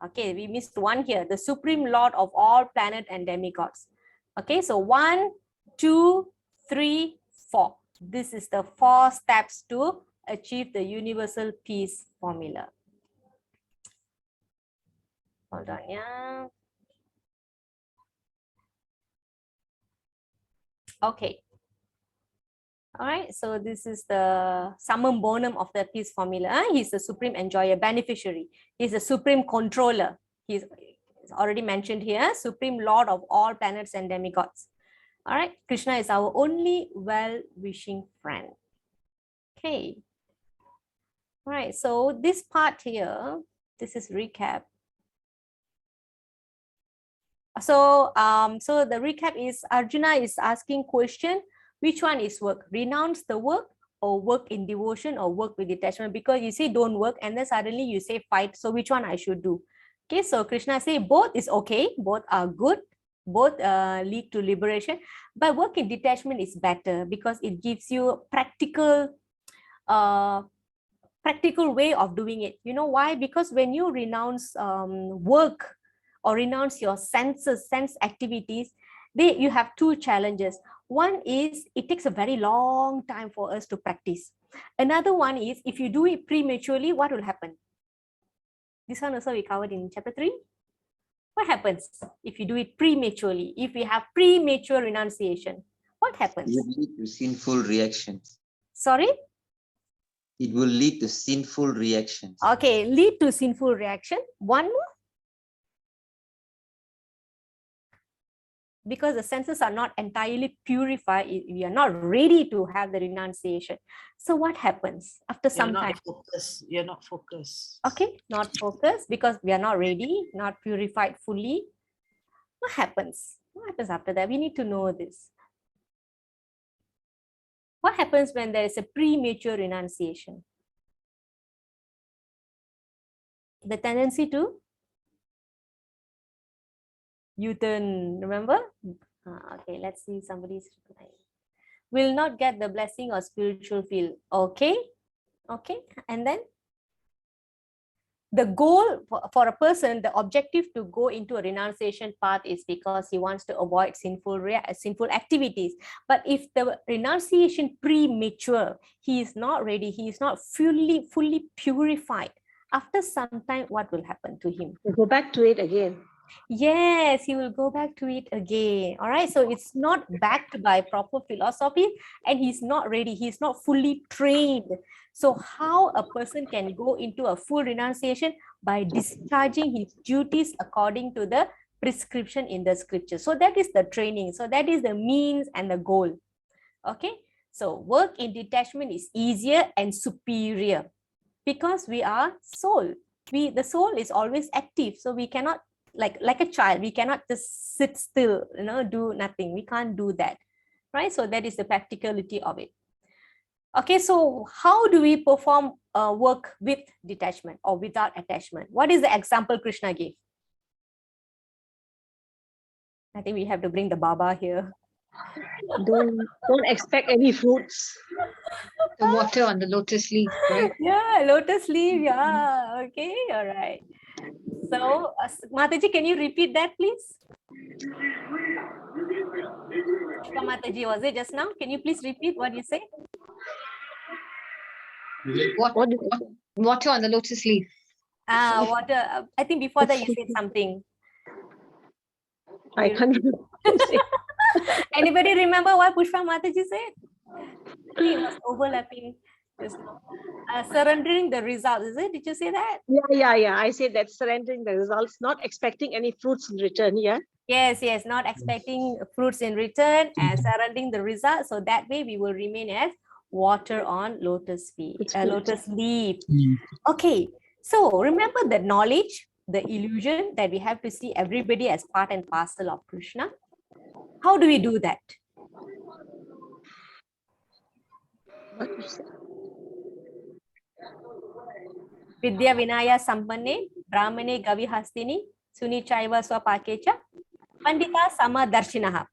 Okay, we missed one here, the Supreme Lord of all planets and demigods. Okay, so 1, 2, 3, 4. This is the 4 steps to achieve the universal peace formula. Hold on, yeah. Okay. All right, so this is the summum bonum of the peace formula. He's the supreme enjoyer, beneficiary. He's the supreme controller. He's already mentioned here, supreme lord of all planets and demigods. All right, Krishna is our only well-wishing friend. Okay. All right, so this part here, this is recap. So, so the recap is Arjuna is asking question, which one is work? Renounce the work or work in devotion or work with detachment? Because you say don't work and then suddenly you say fight. So which one I should do? Okay, so Krishna say both is okay. Both are good. Both lead to liberation. But work in detachment is better because it gives you practical way of doing it. You know why? Because when you renounce work or renounce your senses, sense activities, you have 2 challenges. One is it takes a very long time for us to practice. Another one is if you do it prematurely, what will happen? This one also we covered in chapter 3. What happens if you do it prematurely? If we have premature renunciation, what happens? It will lead to sinful reactions. Sorry? It will lead to sinful reactions. Okay, lead to sinful reaction. One more. Because the senses are not entirely purified, we are not ready to have the renunciation. So what happens after some time? You're not focused. Okay, not focused because we are not ready, not purified fully. What happens? What happens after that? We need to know this. What happens when there is a premature renunciation? The tendency to U-turn, remember? Okay, let's see, somebody's replying. Will not get the blessing or spiritual feel. Okay, okay, and then the goal for a person, the objective to go into a renunciation path is because he wants to avoid sinful activities. But if the renunciation premature, he is not ready, he is not fully purified. After some time, what will happen to him? Go back to it again. Yes, he will go back to it again. All right, so it's not backed by proper philosophy, and he's not ready, he's not fully trained. So how a person can go into a full renunciation? By discharging his duties according to the prescription in the scripture. So that is the training, so that is the means and the goal. Okay, so work in detachment is easier and superior because we are soul. The soul is always active, so we cannot, like a child, we cannot just sit still, do nothing. We can't do that, right? So that is the practicality of it. Okay, so how do we perform work with detachment or without attachment? What is the example Krishna gave? I think we have to bring the Baba here. Don't expect any fruits. The water on the lotus leaf, right? Yeah, lotus leaf. Yeah. Okay. All right. So, Mataji, can you repeat that, please? Mataji, was it just now? Can you please repeat what you said? Water on the lotus leaf. Water. I think before that you said something. I can't remember. Anybody remember what Pushpa Mataji said? I think it was overlapping just now. Surrendering the results, is it? Did you say that? Yeah. I said that surrendering the results, not expecting any fruits in return. Yeah. Yes, not expecting fruits in return and surrendering the results. So that way we will remain as water on lotus leaf. Okay, so remember the knowledge, the illusion that we have to see everybody as part and parcel of Krishna. How do we do that? Vidya Vinaya Sampanne, Brahmane Gavihastini, Sunichaiva Swapakecha, Pandita Samadarshinaha.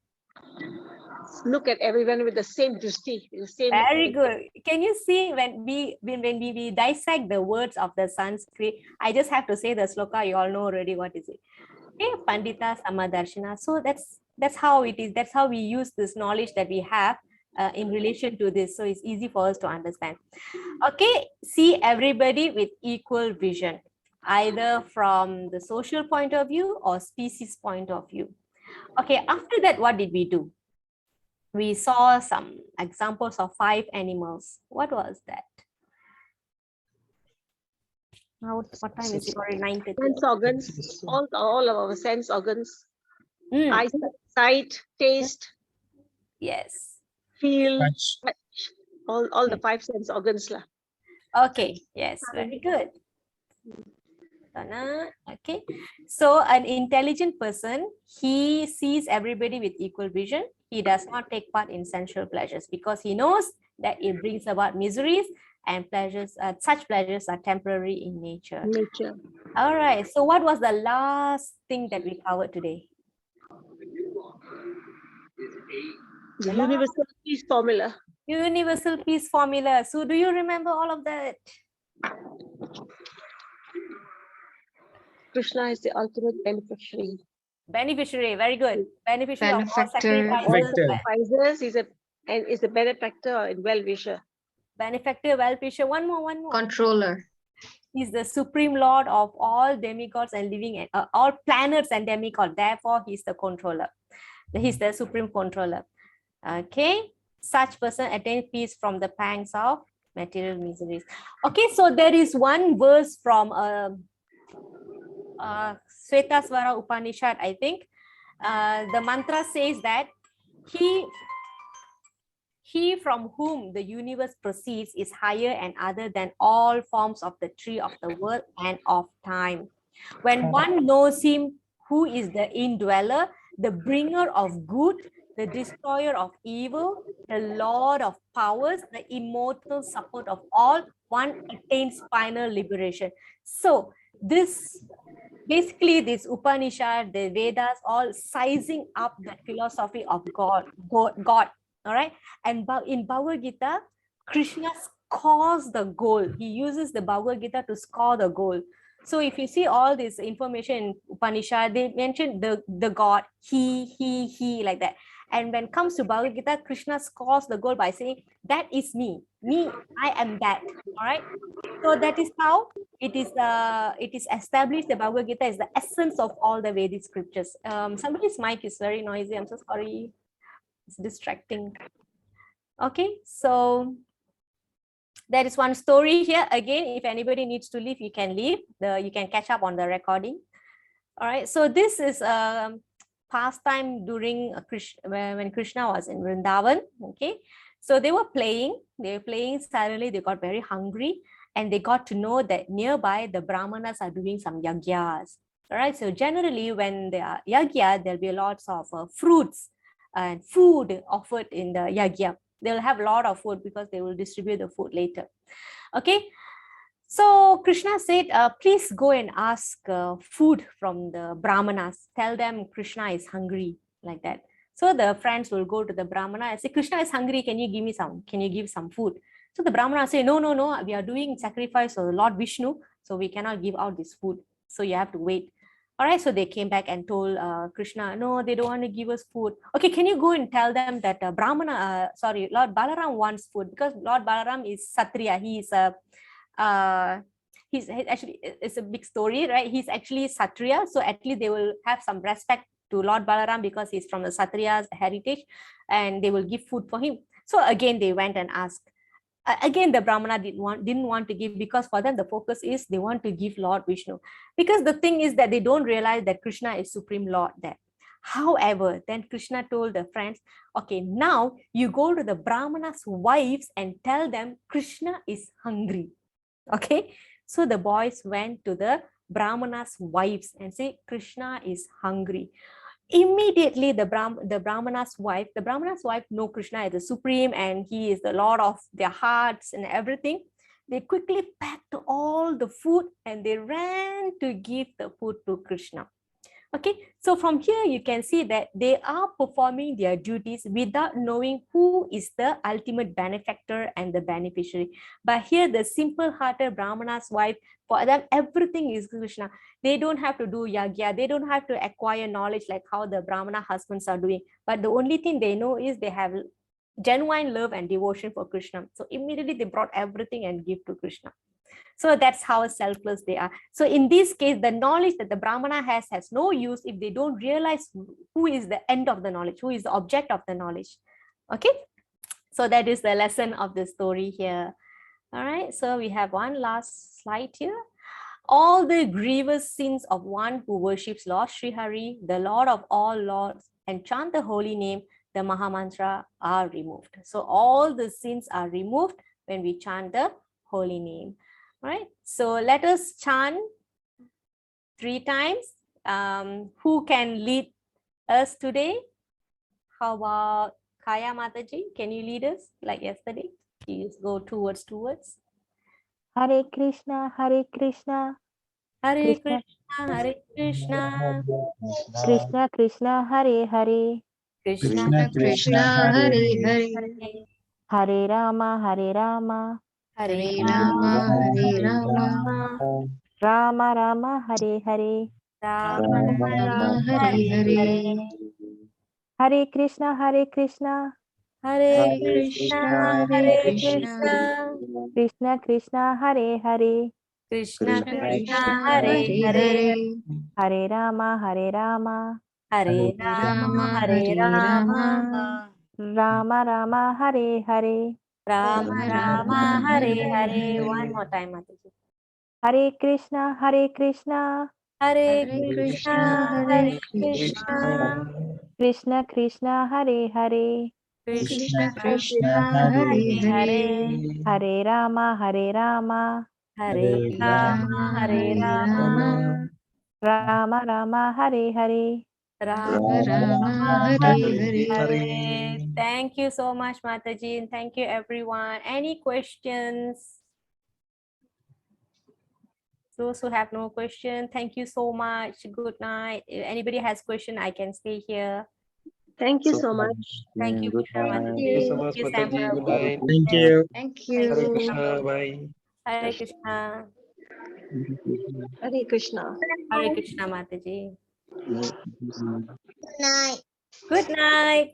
Look at everyone with the same drishti. Very good. Can you see when we dissect the words of the Sanskrit? I just have to say the sloka. You all know already what is it. Okay, Pandita Samadarshina. So that's how it is. That's how we use this knowledge that we have in relation to this. So it's easy for us to understand. Okay, see everybody with equal vision, either from the social point of view or species point of view. Okay, after that, what did we do? We saw some examples of 5 animals. What was that? Now, what time is it? Already 9:30. Sense organs, all of our sense organs. Eyes, sight, taste. Yes. Feel, touch. All the 5 sense organs. Okay, yes, very good. Okay, so an intelligent person, he sees everybody with equal vision. He does not take part in sensual pleasures because he knows that it brings about miseries, and pleasures, such pleasures are temporary in nature. All right, so what was the last thing that we covered today? The universal peace formula. Universal peace formula. So do you remember all of that? Krishna is the ultimate beneficiary. Beneficiary, very good. Beneficiary of all sacrifices. Is a benefactor and well-wisher. Benefactor, well-wisher. One more. Controller. He's the supreme lord of all demigods and living, all planets and demigods. Therefore, he's the controller. He's the supreme controller. Okay. Such person attains peace from the pangs of material miseries. Okay, so there is one verse from Svetasvara Upanishad, I think. The mantra says that he from whom the universe proceeds is higher and other than all forms of the tree of the world and of time. When one knows him, who is the indweller, the bringer of good, the destroyer of evil, the Lord of powers, the immortal support of all, one attains final liberation. So this basically this Upanishad, the Vedas, all sizing up that philosophy of God, all right? And in Bhagavad Gita, Krishna scores the goal. He uses the Bhagavad Gita to score the goal. So if you see all this information in Upanishad, they mention the God, he, like that. And when it comes to Bhagavad Gita, Krishna scores the goal by saying, that is me, I am that, all right? So that is how it is established. The Bhagavad Gita is the essence of all the Vedic scriptures. Somebody's mic is very noisy. I'm so sorry. It's distracting. Okay, so there is one story here. Again, if anybody needs to leave, you can leave. You can catch up on the recording. All right. So this is a pastime during when Krishna was in Vrindavan. Okay. So they were playing. Suddenly they got very hungry, and they got to know that nearby the Brahmanas are doing some yagyas. All right. So generally, when they are yagya, there'll be lots of fruits and food offered in the yagya. They'll have a lot of food because they will distribute the food later. Okay. So Krishna said, please go and ask food from the Brahmanas. Tell them Krishna is hungry, like that. So the friends will go to the Brahmana and say, Krishna is hungry. Can you give me some? Can you give some food? So the Brahmana say, no. We are doing sacrifice for Lord Vishnu. So we cannot give out this food. So you have to wait. All right. So they came back and told Krishna, no, they don't want to give us food. Okay. Can you go and tell them that Lord Balaram wants food, because Lord Balaram is Satriya. He is a he's actually, it's a big story, right? He's actually Satriya, so at least they will have some respect to Lord Balaram because he's from the Satriya's heritage, and they will give food for him. So again they went and asked. Again the Brahmana didn't want to give, because for them the focus is they want to give Lord Vishnu, because the thing is that they don't realize that Krishna is Supreme Lord there. However, then Krishna told the friends, okay, now you go to the Brahmana's wives and tell them Krishna is hungry. Okay, so the boys went to the Brahmana's wives and say Krishna is hungry. Immediately the Brahmana's wife know Krishna is the supreme and he is the Lord of their hearts and everything. They quickly packed all the food and they ran to give the food to Krishna. Okay, so from here you can see that they are performing their duties without knowing who is the ultimate benefactor and the beneficiary. But here the simple-hearted Brahmana's wife, for them everything is Krishna. They don't have to do yagya, they don't have to acquire knowledge like how the Brahmana husbands are doing. But the only thing they know is they have genuine love and devotion for Krishna. So immediately they brought everything and give to Krishna. So that's how selfless they are. So in this case, the knowledge that the Brahmana has no use if they don't realize who is the end of the knowledge, who is the object of the knowledge. Okay, so that is the lesson of the story here. All right, so we have one last slide here. All the grievous sins of one who worships Lord Sri Hari, the Lord of all lords, and chant the holy name, the Mahamantra, are removed. So all the sins are removed when we chant the holy name. All right, so let us chant 3 times. Who can lead us today? How about Kaya Mataji? Can you lead us like yesterday? You just go towards. Hare Krishna, Hare Krishna, Hare Krishna, Krishna, Hare Krishna, Krishna Krishna, Hare Hare, Krishna Krishna Hare Hare, Hare Rama, Hare Rama, Hare Hare Rama, Rama, Hare Hare Rama, Rama, Rama Rama, Hare Hare, Rama Rama, Rama, Hare Hare Hare, Hare. Hare Krishna, Hare Krishna, Hare Hare Krishna, Krishna, Hare Hare Krishna, Krishna, Krishna Krishna, Hare Hare, Krishna Krishna Krishna, Krishna, Hare Hare Hare, Hare, Hare Rama, Hare Rama, Hare Hare Rama, Rama, Hare Hare Rama, Rama, Rama Rama, Hare Hare, Rama Rama Rama, Rama, Hare Hare Hare. One Hare, more time, Mataji. Hare Krishna, Hare Krishna, Hare Hare Krishna, Krishna, Hare Hare Krishna, Krishna, Krishna Krishna, Hare Hare, Krishna Krishna Krishna, Krishna, Hare Hare Hare, Hare, Hare Rama, Hare Rama, Hare Hare Rama, Rama, Hare Hare Rama, Rama, Rama Rama, Hare Hare, Rama Rama Rama, Hare Hare Hare. Hare. Thank you so much, Mataji, and thank you, everyone. Any questions? Those who have no question, thank you so much. Good night. If anybody has question, I can stay here. Thank you So so far. much. Thank you, Good Krishna night. Thank you Mataji. so Thank much, you, Sam Mataji. Good Prabhu. Hare night. Thank Krishna. you. Thank Hare Hare you. Krishna. Krishna. Bye. Hare Krishna. Hare Krishna. Hare Krishna, Mataji. Good night. Good night.